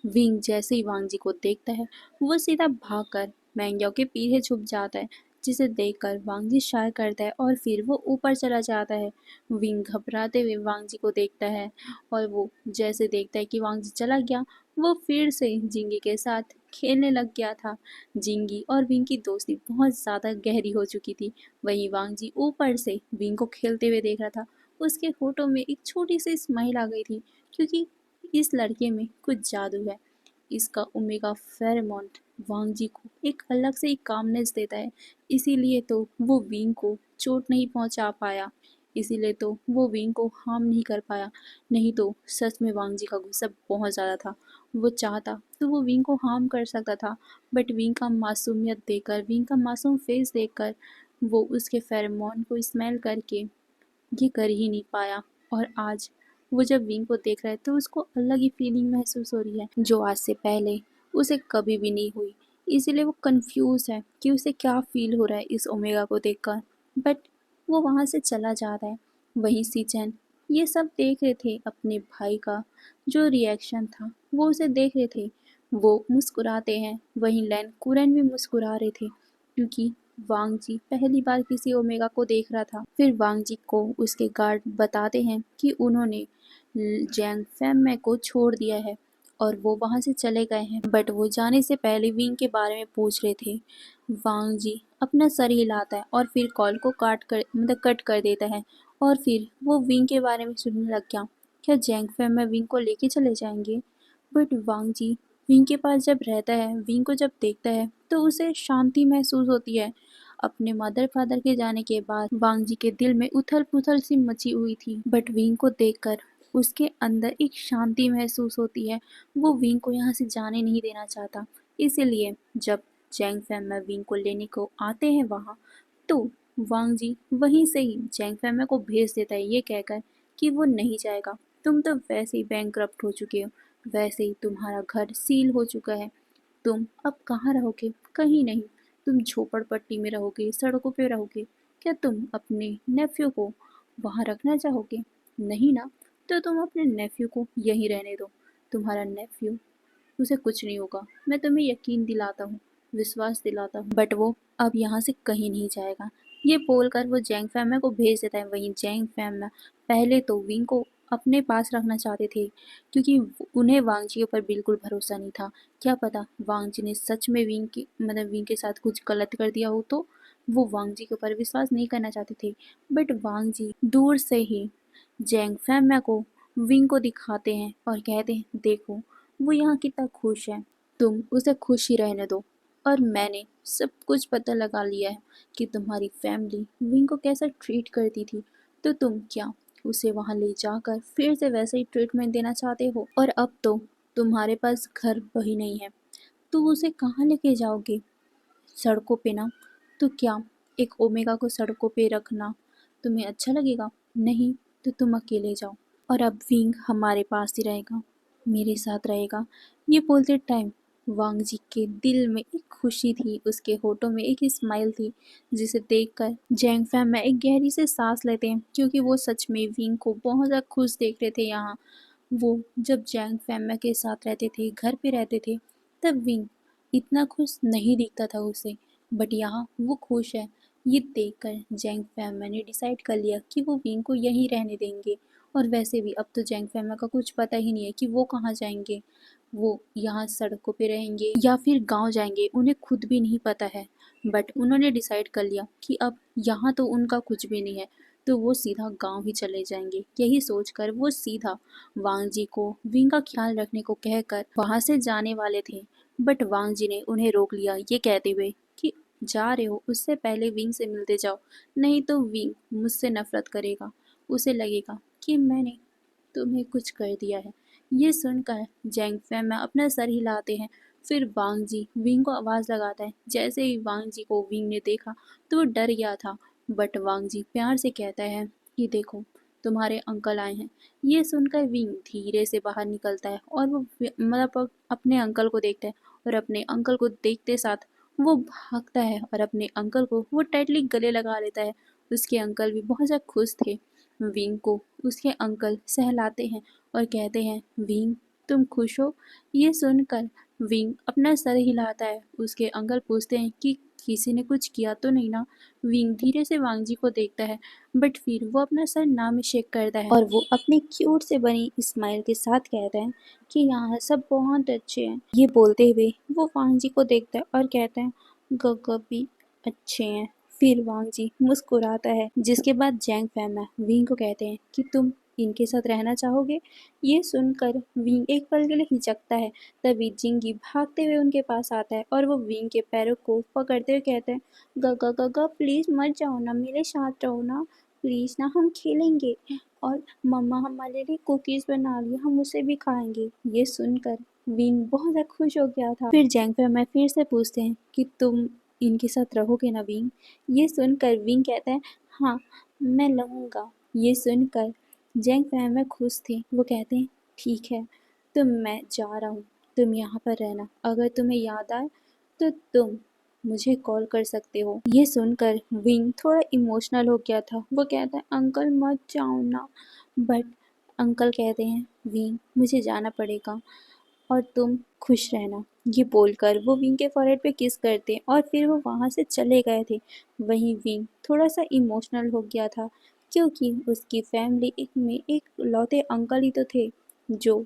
S1: विंग जैसे ही वांग जी को देखता है वो सीधा भागकर मैंग्याओ के पीछे छुप जाता है, जिसे देखकर वांग जी शाय करता है और फिर वो ऊपर चला जाता है। विंग घबराते हुए वांग जी को देखता है, और वो जैसे देखता है कि वांग जी चला गया, वो फिर से जिंगी के साथ खेलने लग गया था। जिंगी और विंग की दोस्ती बहुत ज़्यादा गहरी हो चुकी थी। वहीं वांग जी ऊपर से विंग को खेलते हुए देख रहा था। उसके होठों में एक छोटी सी स्माइल आ गई थी, क्योंकि इस लड़के में कुछ जादू है। इसका ओमेगा फेरेमोन वांग जी को एक अलग से ही कामनेस देता है, इसीलिए तो वो विंग को चोट नहीं पहुंचा पाया, इसीलिए तो वो विंग को हार्म नहीं कर पाया। नहीं तो सच में वांग जी का गुस्सा बहुत ज़्यादा था। वो चाहता तो वो विंग को हार्म कर सकता था, बट विंग का मासूमियत देखकर, विंग का मासूम फेस देखकर वो उसके फेरेमोन को स्मेल करके ये कर ही नहीं पाया। और आज वो जब विंग को देख रहा है तो उसको अलग ही फीलिंग महसूस हो रही है, जो आज से पहले उसे कभी भी नहीं हुई। इसीलिए वो कंफ्यूज है कि उसे क्या फील हो रहा है इस ओमेगा को देखकर, बट वो वहाँ से चला जाता है। वहीं सीचैन ये सब देख रहे थे, अपने भाई का जो रिएक्शन था वो उसे देख रहे थे। वो मुस्कुराते हैं, वहीं लैन कुरैन भी मुस्कुरा रहे थे, क्योंकि वांग जी पहली बार किसी ओमेगा को देख रहा था। फिर वांग जी को उसके गार्ड बताते हैं कि उन्होंने जैंग फैम को छोड़ दिया है और वो वहां से चले गए हैं, बट वो जाने से पहले विंग के बारे में पूछ रहे थे। वांग जी अपना सर हिलाता है और फिर कॉल को कट कर देता है, और फिर वो विंग के बारे में सुनने लग गया। क्या जैंग फैम विंग को लेके चले जाएंगे? बट वांग जी विंग के पास जब रहता है, विंग को जब देखता है तो उसे शांति महसूस होती है। अपने मदर फादर के जाने के बाद वांग जी के दिल में उथल पुथल सी मची हुई थी, बट विंग को देखकर उसके अंदर एक शांति महसूस होती है। वो विंग को यहाँ से जाने नहीं देना चाहता। इसीलिए जब जैंग फैमा विंग को लेने को आते हैं वहाँ, तो वांग जी वहीं से ही जैंग फैमा को भेज देता है, ये कहकर कि वो नहीं जाएगा। तुम तो वैसे ही बैंकरप्ट हो चुके हो, वैसे ही तुम्हारा घर सील हो चुका है, तुम अब कहाँ रहोगे? कहीं नहीं, तुम झोपड़पट्टी में रहोगे, सड़कों पे रहोगे। क्या तुम अपने नेफ्यू को वहाँ रखना चाहोगे? नहीं ना, तो तुम अपने नेफ्यू को यहीं रहने दो। तुम्हारा नेफ्यू, उसे कुछ नहीं होगा, मैं तुम्हें यकीन दिलाता हूँ, विश्वास दिलाता हूँ। बट वो अब यहाँ से कहीं नहीं जाएगा। ये बोलकर वो जैंग फैमिया को भेज देता है। वहीं जैंग फैमिया पहले तो विंग को अपने पास रखना चाहते थे, क्योंकि उन्हें वांग जी के ऊपर बिल्कुल भरोसा नहीं था। क्या पता वांग जी ने सच में विंग के साथ कुछ गलत कर दिया हो, तो वो वांग जी के ऊपर विश्वास नहीं करना चाहते थे। बट वांग जी दूर से ही जैंग फैमिया को विंग को दिखाते हैं और कहते हैं, देखो वो यहाँ कितना खुश है, तुम उसे खुश ही रहने दो। और मैंने सब कुछ पता लगा लिया है कि तुम्हारी फैमिली विंग को कैसा ट्रीट करती थी, तो तुम क्या उसे वहाँ ले जाकर फिर से वैसे ही ट्रीटमेंट देना चाहते हो? और अब तो तुम्हारे पास घर भी नहीं है, तो उसे कहाँ लेके जाओगे? सड़कों पे ना। तो क्या एक ओमेगा को सड़कों पे रखना तुम्हें अच्छा लगेगा? नहीं, तो तुम अकेले जाओ। और अब विंग हमारे पास ही रहेगा, मेरे साथ रहेगा। ये बोलते टाइम वांग जी के दिल में एक खुशी थी, उसके होठों में एक स्माइल थी, जिसे देखकर जैंग फैम में एक गहरी से सांस लेते हैं, क्योंकि वो सच में विंग को बहुत ज़्यादा खुश देख रहे थे यहाँ। वो जब जैंग फैमिया के साथ रहते थे, घर पे रहते थे, तब विंग इतना खुश नहीं दिखता था उसे। बट यहाँ वो खुश है। ये देखकर जैंग फैमिया ने डिसाइड कर लिया कि वो विंग को यहीं रहने देंगे। और वैसे भी अब तो जैंग फैमिया का कुछ पता ही नहीं है कि वो कहाँ जाएंगे। वो यहाँ सड़कों पे रहेंगे या फिर गांव जाएंगे, उन्हें खुद भी नहीं पता है। बट उन्होंने डिसाइड कर लिया कि अब यहाँ तो उनका कुछ भी नहीं है, तो वो सीधा गांव ही चले जाएंगे। यही सोचकर वो सीधा वांग जी को विंग का ख्याल रखने को कहकर वहां से जाने वाले थे। बट वांग जी ने उन्हें रोक लिया, ये कहते हुए कि जा रहे हो उससे पहले विंग से मिलते जाओ, नहीं तो विंग मुझसे नफरत करेगा। उसे लगेगा कि मैंने तुम्हें कुछ कर दिया है। ये सुनकर जैंग फैमिया अपना सर हिलाते हैं। फिर वांग जी विंग को आवाज़ लगाता है। जैसे ही वांग जी को विंग ने देखा तो वो डर गया था। बट वांग जी प्यार से कहता है कि देखो तुम्हारे अंकल आए हैं। ये सुनकर विंग धीरे से बाहर निकलता है और वो मतलब अपने अंकल को देखता है, और अपने अंकल को देखते साथ वो भागता है और अपने अंकल को वो टाइटली गले लगा लेता है। उसके अंकल भी बहुत ज़्यादा खुश थे। विंग को उसके अंकल सहलाते हैं और कहते हैं, विंग तुम खुश हो? ये सुनकर विंग अपना सर हिलाता है। उसके अंकल पूछते हैं कि किसी ने कुछ किया तो नहीं ना? विंग धीरे से वांग जी को देखता है, बट फिर वो अपना सर ना में शेक करता है और वो अपनी क्यूट से बनी स्माइल के साथ कहता है कि यहाँ सब बहुत अच्छे हैं। ये बोलते हुए वो वांग जी को देखता है और कहता है, गग भी अच्छे हैं। फिर वांग जी मुस्कुराता है, जिसके बाद जैंग फैमिया विंग को कहते हैं कि तुम इनके साथ रहना चाहोगे? ये सुनकर विंग एक पल के लिए हिचकता है। तभी जिंगी भागते हुए उनके पास आता है और वो विंग के पैरों को पकड़ते हुए कहते हैं, गगा गगा प्लीज मत जाओ ना, मेरे साथ रहो ना, प्लीज ना, हम खेलेंगे। और मम्मा हमारे लिए कुकीज बना रही है, हम उसे भी खाएंगे। ये सुनकर विंग बहुत ज्यादा खुश हो गया था। फिर जैंग फैमिया फिर से पूछते हैं कि तुम इनके साथ रहोगे ना विंग? ये सुनकर विंग कहता है, हाँ मैं रहूँगा। ये सुनकर जैंग फैमिया खुश थे। वो कहते हैं, ठीक है, तो मैं जा रहा हूँ, तुम यहाँ पर रहना, अगर तुम्हें याद आए तो तुम मुझे कॉल कर सकते हो। ये सुनकर विंग थोड़ा इमोशनल हो गया था। वो कहता है, अंकल मत जाओ ना। बट अंकल कहते हैं, विंग मुझे जाना पड़ेगा और तुम खुश रहना। ये बोलकर वो विंग के फॉरहेड पे किस करते और फिर वो वहाँ से चले गए थे। वहीं विंग थोड़ा सा इमोशनल हो गया था, क्योंकि उसकी फैमिली में एक लौते अंकल ही तो थे जो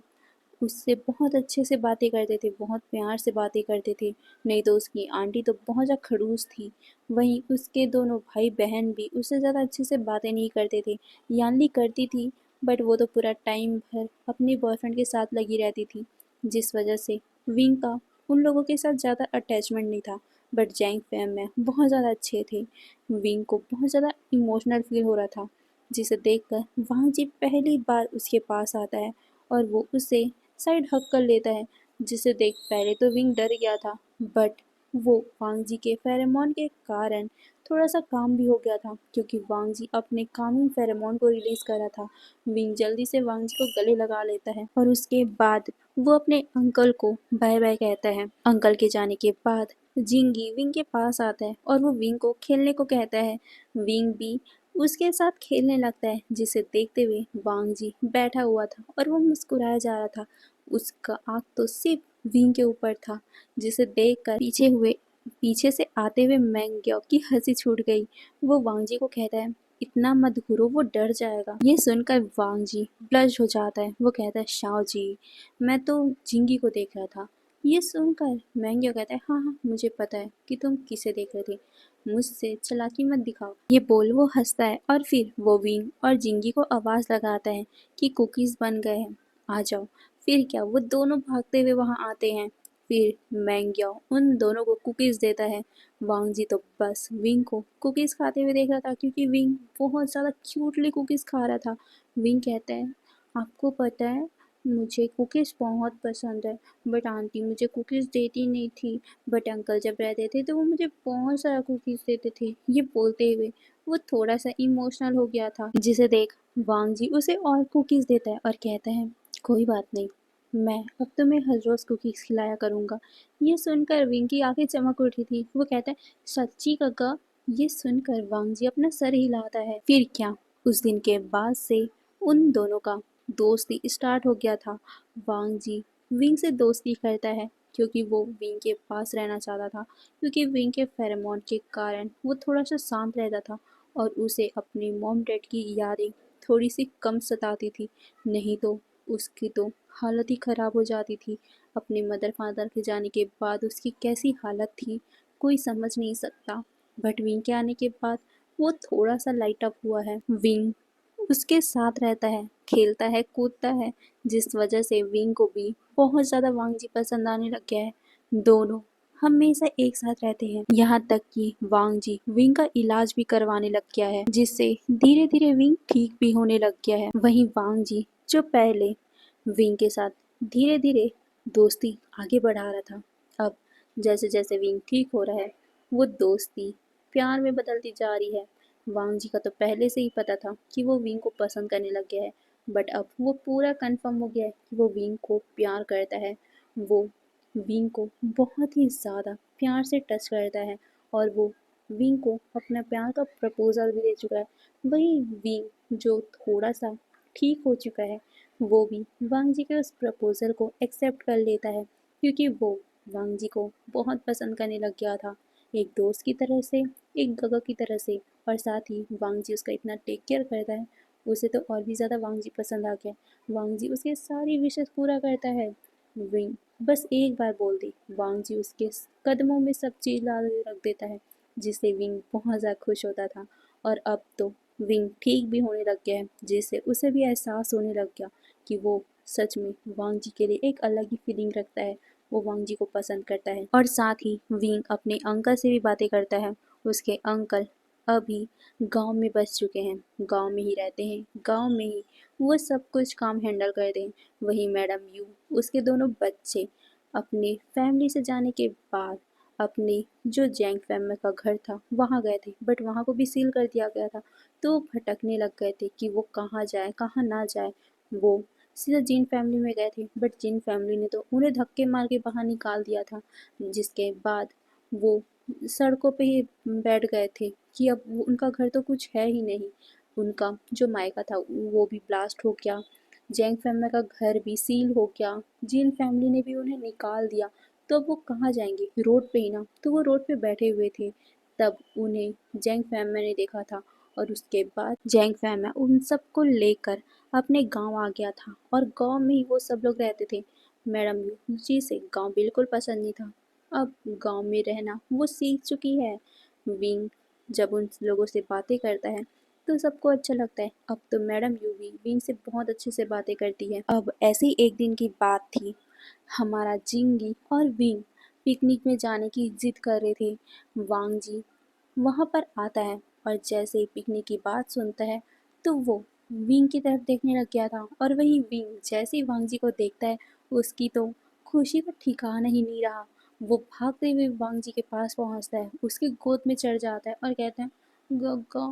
S1: उससे बहुत अच्छे से बातें करते थे, बहुत प्यार से बातें करते थे। नहीं तो उसकी आंटी तो बहुत ज़्यादा खड़ूस थी। वहीं उसके दोनों भाई बहन भी उससे ज़्यादा अच्छे से बातें नहीं करते थे। यानली करती थी, बट वो तो पूरा टाइम भर अपने बॉयफ्रेंड के साथ लगी रहती थी, जिस वजह से विंग का उन लोगों के साथ ज़्यादा अटैचमेंट नहीं था। बट जैंग फैम में बहुत ज़्यादा अच्छे थे। विंग को बहुत ज़्यादा इमोशनल फील हो रहा था, जिसे देखकर वांग जी पहली बार उसके पास आता है और वो उसे साइड हक कर लेता है, जिसे देख पहले तो विंग डर गया था, बट वो वांग जी के फेरोमोन के कारण थोड़ा सा काम भी हो गया था, क्योंकि वांग जी अपने कामिंग फेरोमोन को रिलीज कर रहा था। विंग जल्दी से वांग जी को गले लगा लेता है और उसके बाद वो अपने अंकल को बाय बाय कहता है। अंकल के जाने के बाद जिंगी विंग के पास आता है और वो विंग को खेलने को कहता है। विंग भी उसके साथ खेलने लगता है, जिसे देखते हुए वांग जी बैठा हुआ था और वो मुस्कुराया जा रहा था। उसका आँख तो सिर्फ विंग के ऊपर था, जिसे देखकर पीछे से आते हुए मैंग्यो की हंसी छूट गई। वो वांग जी को कहता है, इतना मत घूरो, वो डर जाएगा। ये सुनकर वांग जी ब्लश हो जाता है। वो कहता है, शाओ जी, मैं तो जिंगी को देख रहा था। ये सुनकर मैंग्यो कहता है, हाँ हाँ, मुझे पता है कि तुम किसे देख रहे थे, मुझसे चालाकी मत दिखाओ। ये बोल वो हंसता है और फिर वो विंग और जिंगी को आवाज लगाता है कि कुकीज बन गए हैं, आ जाओ। फिर क्या, वो दोनों भागते हुए वहां आते हैं। फिर मैंग्यो उन दोनों को कुकीज देता है। वांग जी तो बस विंग को कुकीज खाते हुए देख रहा था, क्योंकि विंग बहुत ज़्यादा क्यूटली कुकीज खा रहा था। विंग कहता है, आपको पता है मुझे कुकीज बहुत पसंद है, बट आंटी मुझे कुकीज देती नहीं थी, बट अंकल जब रहते थे तो वो मुझे बहुत सारा कुकीज देते थे। ये बोलते हुए वो थोड़ा सा इमोशनल हो गया था, जिसे देख वांग जी उसे और कुकीज देता है और कहता है, कोई बात नहीं, मैं अब तुम्हें हर रोज़ कुकीज़ खिलाया करूँगा। ये सुनकर विंग की आंखें चमक उठी थी। वो कहता है, सच्ची काका? ये सुनकर वांग जी अपना सर हिलाता है। फिर क्या, उस दिन के बाद से उन दोनों का दोस्ती स्टार्ट हो गया था। वांग जी विंग से दोस्ती करता है, क्योंकि वो विंग के पास रहना चाहता था, क्योंकि विंग के फेरोमोन के कारण वो थोड़ा सा शांत रहता था और उसे अपनी मॉम डैड की यादें थोड़ी सी कम सताती थी। नहीं तो उसकी तो हालत ही ख़राब हो जाती थी। अपने मदर फादर के जाने के बाद उसकी कैसी हालत थी, कोई समझ नहीं सकता। बट विंग के आने के बाद वो थोड़ा सा लाइट अप हुआ है। विंग उसके साथ रहता है, खेलता है, कूदता है, जिस वजह से विंग को भी बहुत ज़्यादा वांग जी पसंद आने लग गया है। दोनों हमेशा एक साथ रहते हैं, यहाँ तक कि वांग जी विंग का इलाज भी करवाने लग गया है, जिससे धीरे धीरे विंग ठीक भी होने लग गया है। वहीं वांग जी जो पहले विंग के साथ धीरे धीरे दोस्ती आगे बढ़ा रहा था, अब जैसे जैसे विंग ठीक हो रहा है, वो दोस्ती प्यार में बदलती जा रही है। वांग जी का तो पहले से ही पता था कि वो विंग को पसंद करने लग गया है, बट अब वो पूरा कंफर्म हो गया है कि वो विंग को प्यार करता है। वो विंग को बहुत ही ज़्यादा प्यार से टच करता है और वो विंग को अपना प्यार का प्रपोजल भी दे चुका है। वही विंग जो थोड़ा सा ठीक हो चुका है, वो भी वांग जी के उस प्रपोजल को एक्सेप्ट कर लेता है, क्योंकि वो वांग जी को बहुत पसंद करने लग गया था, एक दोस्त की तरह से, एक गगा की तरह से। और साथ ही वांग जी उसका इतना टेक केयर करता है, उसे तो और भी ज़्यादा वांग जी पसंद आ गया। वांग जी उसके सारी विशेष पूरा करता है। विंग बस एक बार बोल दी, वांग जी उसके कदमों में सब चीज़ ला रख देता है, जिससे विंग बहुत ज़्यादा खुश होता था। और अब तो विंग ठीक भी होने लग गया है, जिससे उसे भी एहसास होने लग गया कि वो सच में वांग जी के लिए एक अलग ही फीलिंग रखता है, वो वांग जी को पसंद करता है। और साथ ही विंग अपने अंकल से भी बातें करता है। उसके अंकल अभी गांव में बस चुके हैं, गांव में ही रहते हैं, गांव में ही वो सब कुछ काम हैंडल करते हैं। वही मैडम यू, उसके दोनों बच्चे अपने फैमिली से जाने के बाद अपने जो जैंग फैमिली का घर था वहाँ गए थे, बट वहाँ को भी सील कर दिया गया था। तो भटकने लग गए थे कि वो कहाँ जाए कहाँ ना जाए। वो सीधा जिन फैमिली में गए थे, बट जिन फैमिली ने तो उन्हें धक्के मार के बाहर निकाल दिया था, जिसके बाद वो सड़कों पे ही बैठ गए थे कि अब उनका घर तो कुछ है ही नहीं। उनका जो मायका था वो भी ब्लास्ट हो गया, जैंग फैमिली का घर भी सील हो गया, जिन फैमिली ने भी उन्हें निकाल दिया। तो अब वो कहाँ जाएंगे, रोड पे ही ना। तो वो रोड पे बैठे हुए थे, तब उन्हें जैंग फैमिली ने देखा था और उसके बाद जैंग फैमिली उन सबको लेकर अपने गांव आ गया था और गांव में ही वो सब लोग रहते थे। मैडम जी से गांव बिल्कुल पसंद नहीं था, अब गांव में रहना वो सीख चुकी है। विंग जब उन लोगों से बातें करता है तो सबको अच्छा लगता है। अब तो मैडम यू भी विंग से बहुत अच्छे से बातें करती है। अब ऐसी एक दिन की बात थी, हमारा जिंगी और विंग पिकनिक में जाने की जिद कर रहे थे। वांग जी वहाँ पर आता है और जैसे ही पिकनिक की बात सुनता है तो वो विंग की तरफ देखने लग गया था। और वही विंग जैसे ही वांग जी को देखता है, उसकी तो खुशी का ठिकाना ही नहीं रहा। वो भागते हुए वांग जी के पास पहुंचता है, उसकी गोद में चढ़ जाता है और कहता है, गग्गा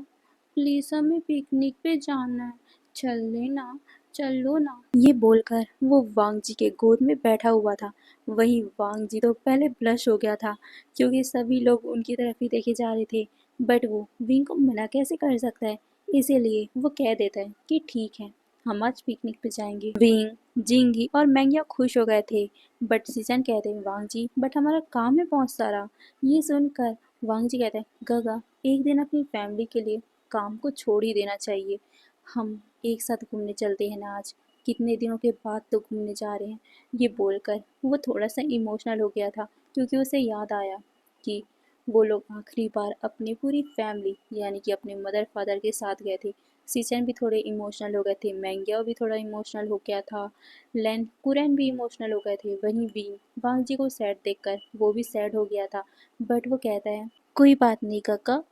S1: प्लीज हमें पिकनिक पे जाना है, चल लेना, चलो ना। ये बोलकर वो वांग जी के गोद में बैठा हुआ था। वहीं वांग जी तो पहले ब्लश हो गया था, क्योंकि सभी लोग उनकी तरफ ही देखे जा रहे थे। बट वो विंग को मना कैसे कर सकता है, इसीलिए वो कह देता है कि ठीक है, हम आज पिकनिक पे जाएंगे। विंग, जिंगी और मैंगिया खुश हो गए थे। बट सीजन कहते हैं, वांग जी बट हमारा काम है बहुत सारा। ये सुनकर वांग जी कहते हैं, गगा एक दिन अपनी फैमिली के लिए काम को छोड़ ही देना चाहिए। हम एक साथ घूमने चलते हैं ना आज, कितने दिनों के बाद तो घूमने जा रहे हैं। ये बोलकर वो थोड़ा सा इमोशनल हो गया था, क्योंकि उसे याद आया कि वो लोग आखिरी बार अपनी पूरी फैमिली यानी कि अपने मदर फादर के साथ गए थे। सीचन भी थोड़े इमोशनल हो गए थे, मैंगिया भी थोड़ा इमोशनल हो गया था, लैन कुरैन भी इमोशनल हो गए थे। वहीं वी वांग जी को सैड देखकर वो भी सैड हो गया था। बट वो कहता है, कोई बात नहीं काका,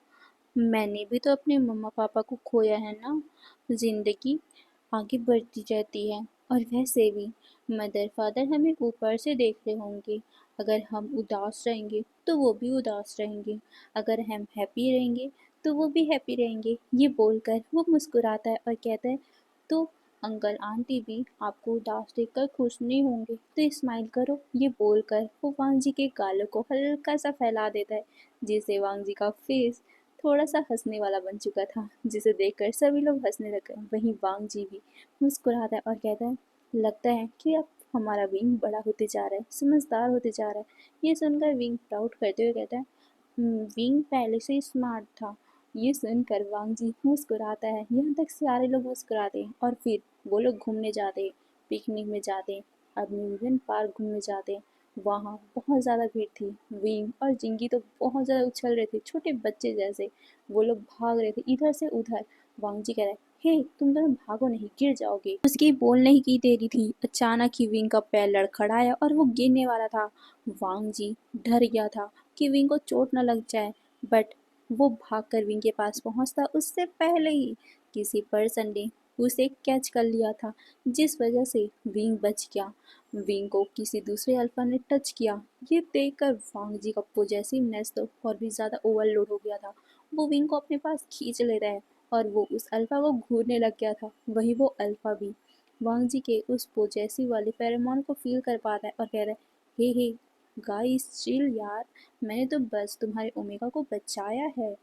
S1: मैंने भी तो अपने मम्मा पापा को खोया है ना। जिंदगी आगे बढ़ती जाती है, और वैसे भी मदर फादर हमें ऊपर से देख रहे होंगे। अगर हम उदास रहेंगे तो वो भी उदास रहेंगे, अगर हम हैप्पी रहेंगे तो वो भी हैप्पी रहेंगे। ये बोलकर वो मुस्कुराता है और कहता है, तो अंकल आंटी भी आपको उदास देखकर खुश नहीं होंगे, तो स्माइल करो। ये बोलकर वो वांग जी के गालों को हल्का सा फैला देता है, जिससे वांग जी का फेस थोड़ा सा हंसने वाला बन चुका था, जिसे देखकर सभी लोग हंसने लग गए। वहीं वांग जी भी मुस्कुराता है और कहता है, लगता है कि अब हमारा विंग बड़ा होते जा रहा है, समझदार होते जा रहा है। ये सुनकर विंग प्राउड करते हुए कहता है, विंग पहले से ही स्मार्ट था। ये सुनकर वांग जी मुस्कुराता है, यहाँ तक सारे लोग मुस्कुराते हैं और फिर वो लोग घूमने जाते हैं, पिकनिक में जाते हैं, अम्यूजमेंट पार्क घूमने जाते हैं। वहाँ बहुत ज़्यादा भीड़ थी। विंग और जिंगी तो बहुत ज़्यादा उछल रहे थे, छोटे बच्चे जैसे। वो लोग भाग रहे थे इधर से उधर। वांग जी कह रहे, हे तुम दोनों भागो नहीं, गिर जाओगे। उसकी बोलने की देरी थी, अचानक ही विंग का पैर लड़खड़ाया और वो गिरने वाला था। वांग जी डर गया था कि विंग को चोट न लग जाए, बट वो भागकर विंग के पास पहुंचता उससे पहले ही किसी पर्सन ने उसे कैच कर लिया था, जिस वजह से विंग बच गया। विंग को किसी दूसरे अल्फा ने टच किया। ये देखकर वांग जी का पॉजेसिवनेस तो और भी ज़्यादा ओवरलोड हो गया था। वो विंग को अपने पास खींच लेता है और वो उस अल्फा को घूरने लग गया था। वही वो अल्फा भी वांग जी के उस पॉजेसिव वाले फेरोमोन को फील कर पाता है और कह रहा है, हे गाइस चिल यार, मैंने तो बस तुम्हारे ओमेगा को बचाया है।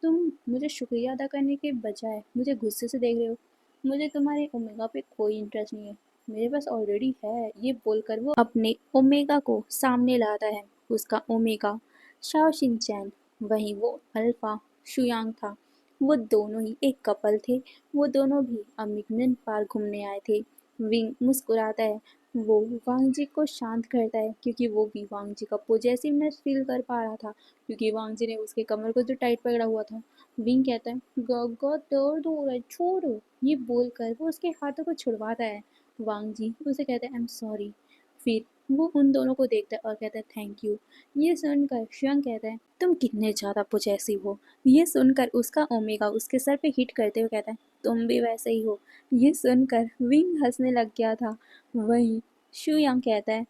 S1: तुम मुझे शुक्रिया अदा करने के बजाय मुझे गुस्से से देख रहे हो। मुझे तुम्हारे ओमेगा पे कोई इंटरेस्ट नहीं है, मेरे पास ऑलरेडी है। ये बोलकर वो अपने ओमेगा को सामने लाता है। उसका ओमेगा शाओ शिनचैन, वहीं वो अल्फा शुयांग था। वो दोनों ही एक कपल थे। वो दोनों भी अम्यूज़मेंट पार्क घूमने आए थे। विंग मुस्कुराता है। वो वांग जी को शांत करता है, क्योंकि वो भी वांग जी का पॉजेसिवनेस फील कर पा रहा था, क्योंकि वांग जी ने उसके कमर को जो टाइट पकड़ा हुआ था। विंग कहता है, गॉड दर्द हो रहा है, छोड़ो। ये बोलकर वो उसके हाथों को छुड़वाता है। वांग जी उसे कहते हैं, आई एम सॉरी। फिर वो उन दोनों को देखता है और कहता है, थैंक यू। ये सुनकर शियांग कहता है, तुम कितने ज़्यादा पॉजेसिव हो। ये सुनकर उसका ओमेगा उसके सर पे हिट करते हुए कहता है, तुम भी वैसे ही हो। ये सुनकर विंग हंसने लग गया था। वहीं शुयांग कहता है,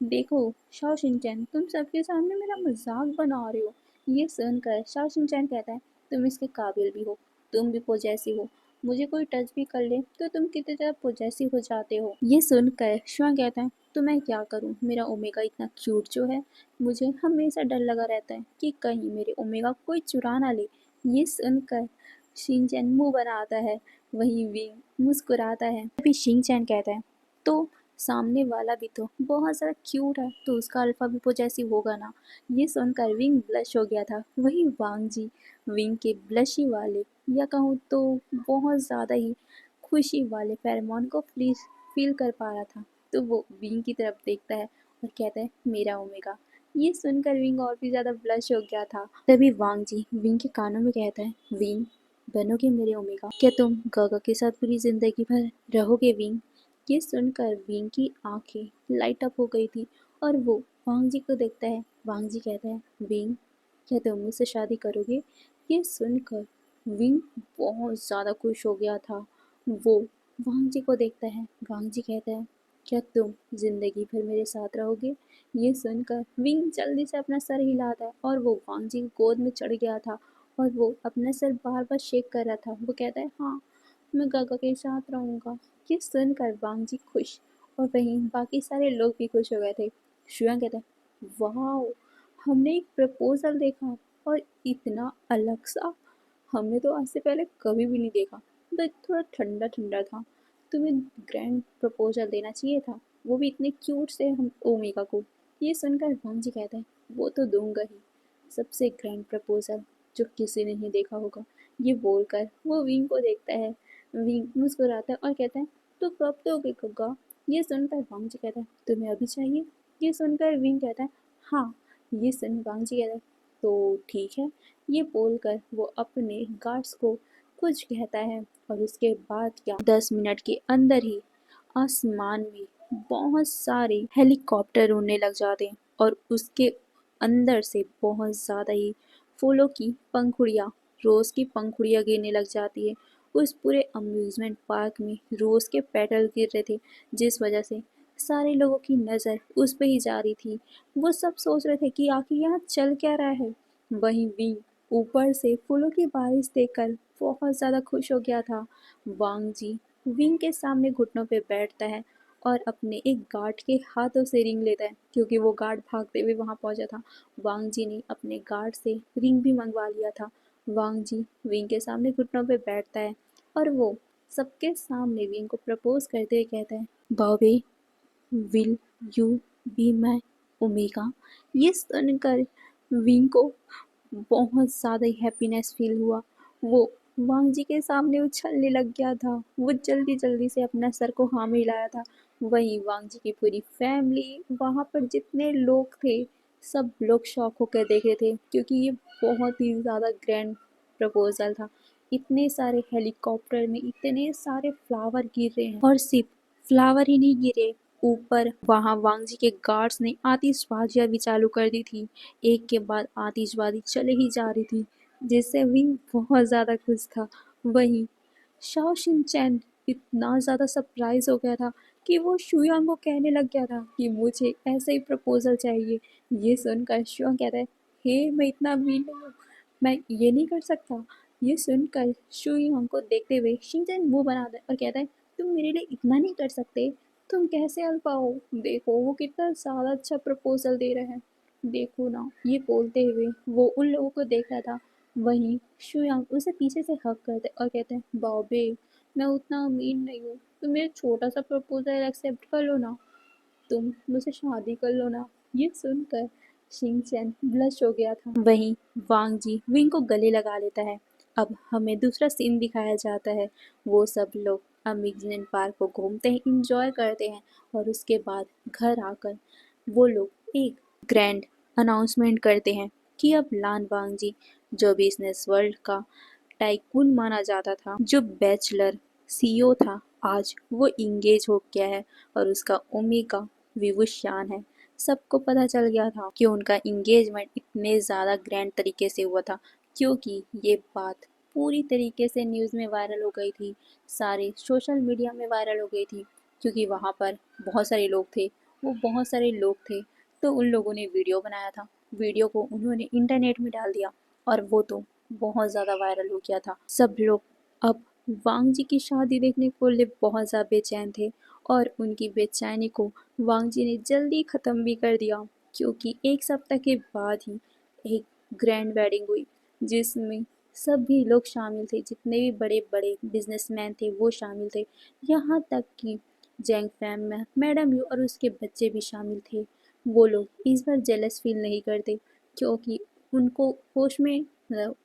S1: देखो शाओ शिनचैन, तुम सबके सामने मेरा मजाक बना रहे हो। ये सुनकर शाओ शिनचैन कहता है, तुम इसके काबिल भी हो, तुम भी पॉजेसिव हो। मुझे कोई टच भी कर ले तो तुम कितने ज़्यादा पॉजेसिव हो जाते हो। ये सुनकर शुयांग कहता है, तो मैं क्या करूँ, मेरा ओमेगा इतना क्यूट जो है, मुझे हमेशा डर लगा रहता है कि कहीं मेरे ओमेगा को कोई चुरा ना ले। ये सुनकर शिनचैन मुंह बनाता है। वहीं विंग मुस्कुराता है। तभी शिनचैन कहता है, तो सामने वाला भी तो बहुत ज़्यादा क्यूट है, तो उसका अल्फा भी पॉजेसिव होगा ना। ये सुनकर विंग ब्लश हो गया था। वहीं वांग जी विंग के ब्लशी वाले, या कहूँ तो बहुत ज़्यादा ही खुशी वाले फेरोमोन को फील कर पा रहा था। तो वो विंग की तरफ देखता है और कहता है, मेरा ओमेगा। ये सुनकर विंग और भी ज़्यादा ब्लश हो गया था। तभी वांग जी विंग के कानों में कहता है, विंग बनोगे मेरे ओमेगा, क्या तुम गागा के साथ पूरी जिंदगी भर रहोगे विंग। ये सुनकर विंग की आंखें लाइट अप हो गई थी और वो वांग जी को देखता है। वांग जी कहता है, विंग क्या तुम मुझसे शादी करोगे। ये सुनकर विंग बहुत ज़्यादा खुश हो गया था। वो वांग जी को देखता है। वांग जी कहता है, क्या तुम जिंदगी भर मेरे साथ रहोगे? ये सुनकर विंग जल्दी से अपना सर हिलाता है और वो वांग जी की गोद में चढ़ गया था और वो अपना सर बार बार शेक कर रहा था। वो कहता है हाँ, मैं गागा के साथ रहूंगा। ये सुनकर वांग जी खुश और वहीं बाकी सारे लोग भी खुश हो गए थे। शुयांग कहता है वाह, हमने एक प्रपोजल देखा और इतना अलग सा हमने तो आज से पहले कभी भी नहीं देखा। बट थोड़ा ठंडा ठंडा था। तुम्हें ग्रैंड प्रपोजल देना चाहिए था, वो भी इतने क्यूट से हम ओमेगा को। ये सुनकर वांग जी कहते हैं वो तो दूंगा ही, सबसे ग्रैंड प्रपोजल जो किसी ने नहीं देखा होगा। ये बोलकर वो विंग को देखता है। विंग मुस्कुराता है और कहता है तो कब दोगे गग्गा? ये सुनकर वांग जी कहता है तुम्हें अभी चाहिए? ये सुनकर विंग कहता है हाँ। ये सुन वांग जी कहता है तो ठीक है। ये बोलकर वो अपने गार्ड्स को कुछ कहता है और उसके बाद क्या 10 मिनट के अंदर ही आसमान में बहुत सारे हेलीकॉप्टर उड़ने लग जाते हैं और उसके अंदर से बहुत ज़्यादा ही फूलों की पंखुड़ियाँ, रोज़ की पंखुड़ियाँ गिरने लग जाती है। उस पूरे अम्यूज़मेंट पार्क में रोज़ के पेटल गिर रहे थे, जिस वजह से सारे लोगों की नज़र उस पे ही जा रही थी। वो सब सोच रहे थे कि आखिर यहाँ चल क्या रहा है। वहीं विंग ऊपर से फूलों की बारिश देखकर बहुत ज़्यादा खुश हो गया था। वांग जी विंग के सामने घुटनों पे बैठता है और अपने एक गार्ड के हाथों से रिंग लेता है, क्योंकि वो गार्ड भागते हुए वहां पहुंचा था। वांग जी ने अपने गार्ड से रिंग भी मंगवा लिया था। वांग जी विंग के सामने घुटनों पे बैठता है और वो सबके सामने विंग को प्रपोज करते हुए कहता है Bobby, will you be my omega? ये सुनकर विंग को बहुत ज़्यादा ही हैप्पीनेस फील हुआ। वो वांग जी के सामने उछलने लग गया था। वो जल्दी जल्दी से अपना सर को हाँ में हिलाया था। वहीं वांग जी की पूरी फैमिली, वहाँ पर जितने लोग थे, सब लोग शॉक होकर देख रहे थे, क्योंकि ये बहुत ही ज़्यादा ग्रैंड प्रपोजल था। इतने सारे हेलीकॉप्टर में इतने सारे फ्लावर गिर रहे हैं और सिर्फ फ्लावर ही नहीं गिरे, ऊपर वहां वांग जी के गार्ड्स ने आतिशबाजियां भी चालू कर दी थी। एक के बाद आतिशबाजी चले ही जा रही थी, जिससे विंग बहुत ज्यादा खुश था। वहीं शाओ शिनचैन इतना ज्यादा सरप्राइज हो गया था कि वो शुयांग को कहने लग गया था कि मुझे ऐसे ही प्रपोजल चाहिए। ये सुनकर शुयांग कहता है हे, मैं इतना अमीर नहीं हूँ, मैं ये नहीं कर सकता। ये सुनकर शुयांग को देखते हुए शिनचैन मुंह बनाता है और कहता है तुम मेरे लिए इतना नहीं कर सकते? तुम कैसे हल पाओ? देखो वो कितना ज़्यादा अच्छा प्रपोजल दे रहे हैं, देखो ना। ये बोलते हुए वो उन लोगों को देख रहा था। वहीं शुयांग उसे पीछे से हक करते और कहते हैं बॉबे, मैं उतना अमीर नहीं हूँ, तुम मेरा छोटा सा प्रपोजल एक्सेप्ट कर लो ना, तुम मुझसे शादी कर लो ना। ये सुनकर शिनचैन ब्लश हो गया था। वहीं वांग जी विंग को गले लगा लेता है। अब हमें दूसरा सीन दिखाया जाता है। वो सब लोग अम्यूजमेंट पार्क को घूमते हैं, इंजॉय करते हैं और उसके बाद घर आकर वो लोग एक ग्रैंड अनाउंसमेंट करते हैं कि अब लान वांग जी, जो बिजनेस वर्ल्ड का टाइकून माना जाता था, जो बैचलर सीईओ था, आज वो इंगेज हो गया है और उसका ओमेगा विवुशान है। सबको पता चल गया था कि उनका इंगेजमेंट इतने ज़्यादा ग्रैंड तरीके से हुआ था, क्योंकि ये बात पूरी तरीके से न्यूज़ में वायरल हो गई थी, सारे सोशल मीडिया में वायरल हो गई थी, क्योंकि वहाँ पर बहुत सारे लोग थे। वो बहुत सारे लोग थे तो उन लोगों ने वीडियो बनाया था, वीडियो को उन्होंने इंटरनेट में डाल दिया और वो तो बहुत ज़्यादा वायरल हो गया था। सब लोग अब वांग जी की शादी देखने को लिए बहुत ज़्यादा बेचैन थे और उनकी बेचैनी को वांग जी ने जल्दी ख़त्म भी कर दिया, क्योंकि एक सप्ताह के बाद ही एक ग्रैंड वेडिंग हुई, जिसमें सभी लोग शामिल थे, जितने भी बड़े बड़े बिजनेसमैन थे वो शामिल थे। यहाँ तक कि जैंग फैम में मैडम यू और उसके बच्चे भी शामिल थे। वो लोग इस बार जेलस फील नहीं करते, क्योंकि उनको होश में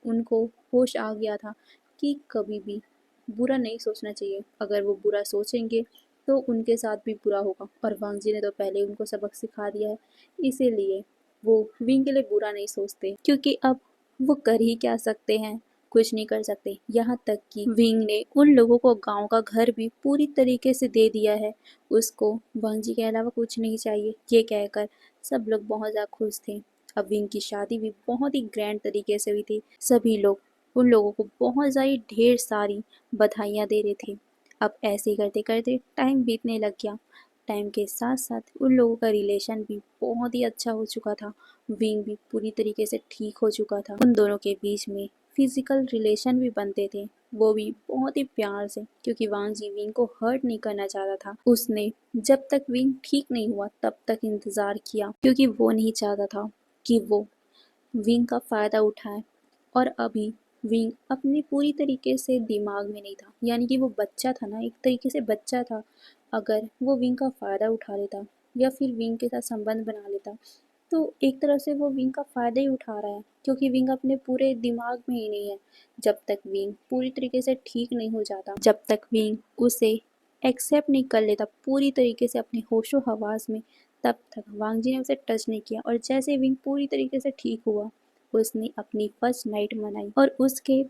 S1: उनको होश आ गया था कि कभी भी बुरा नहीं सोचना चाहिए। अगर वो बुरा सोचेंगे तो उनके साथ भी बुरा होगा, और वांग जी ने तो पहले उनको सबक सिखा दिया है। इसीलिए वो विंग के लिए बुरा नहीं सोचते, क्योंकि अब वो कर ही क्या सकते हैं, कुछ नहीं कर सकते। यहाँ तक कि विंग ने उन लोगों को गांव का घर भी पूरी तरीके से दे दिया है। उसको वांग जी के अलावा कुछ नहीं चाहिए, ये कहकर सब लोग बहुत ज़्यादा खुश थे। अब विंग की शादी भी बहुत ही ग्रैंड तरीके से हुई थी। सभी लोग उन लोगों को बहुत सारी ढेर सारी बधाइयाँ दे रहे थे। अब ऐसे ही करते करते टाइम बीतने लग गया। टाइम के साथ साथ उन लोगों का रिलेशन भी बहुत ही अच्छा हो चुका था। विंग भी पूरी तरीके से ठीक हो चुका था। उन दोनों के बीच में फिजिकल रिलेशन भी बनते थे, वो भी बहुत ही प्यार से, क्योंकि वांग जी विंग को हर्ट नहीं करना चाहता था। उसने जब तक विंग ठीक नहीं हुआ तब तक इंतजार किया, क्योंकि वो नहीं चाहता था कि वो विंग का फ़ायदा उठाए। और अभी विंग अपनी पूरी तरीके से दिमाग में नहीं था, यानी कि वो बच्चा था ना, एक तरीके से बच्चा था। अगर वो विंग का फ़ायदा उठा लेता या फिर विंग के साथ संबंध बना लेता, तो एक तरह से वो विंग का फ़ायदा ही उठा रहा है, क्योंकि विंग अपने पूरे दिमाग में ही नहीं है। जब तक विंग पूरी तरीके से ठीक नहीं हो जाता, जब तक विंग उसे एक्सेप्ट नहीं कर लेता पूरी तरीके से अपने होशो हवास में, तब तक वांग जी ने उसे टच नहीं किया। और जैसे विंग पूरी तरीके से ठीक हुआ, उसने अपनी फर्स्ट नाइट मनाई और उसके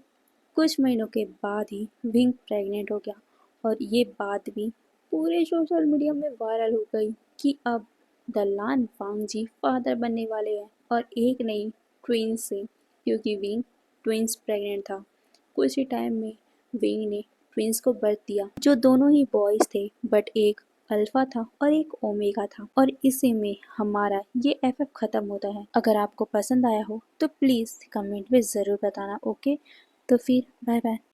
S1: कुछ महीनों के बाद ही विंग प्रेग्नेंट हो गया। और ये बात भी पूरे सोशल मीडिया में वायरल हो गई कि अब दलान वांग जी फादर बनने वाले हैं, और एक नहीं, ट्विंस से, क्योंकि विंग ट्विंस प्रेग्नेंट था। कुछ ही टाइम में विंग ने ट्विंस को बर्थ दिया, जो दोनों ही बॉयज थे, बट एक अल्फा था और एक ओमेगा था। और इसी में हमारा ये एफएफ खत्म होता है। अगर आपको पसंद आया हो तो प्लीज़ कमेंट में ज़रूर बताना। ओके, तो फिर बाय बाय।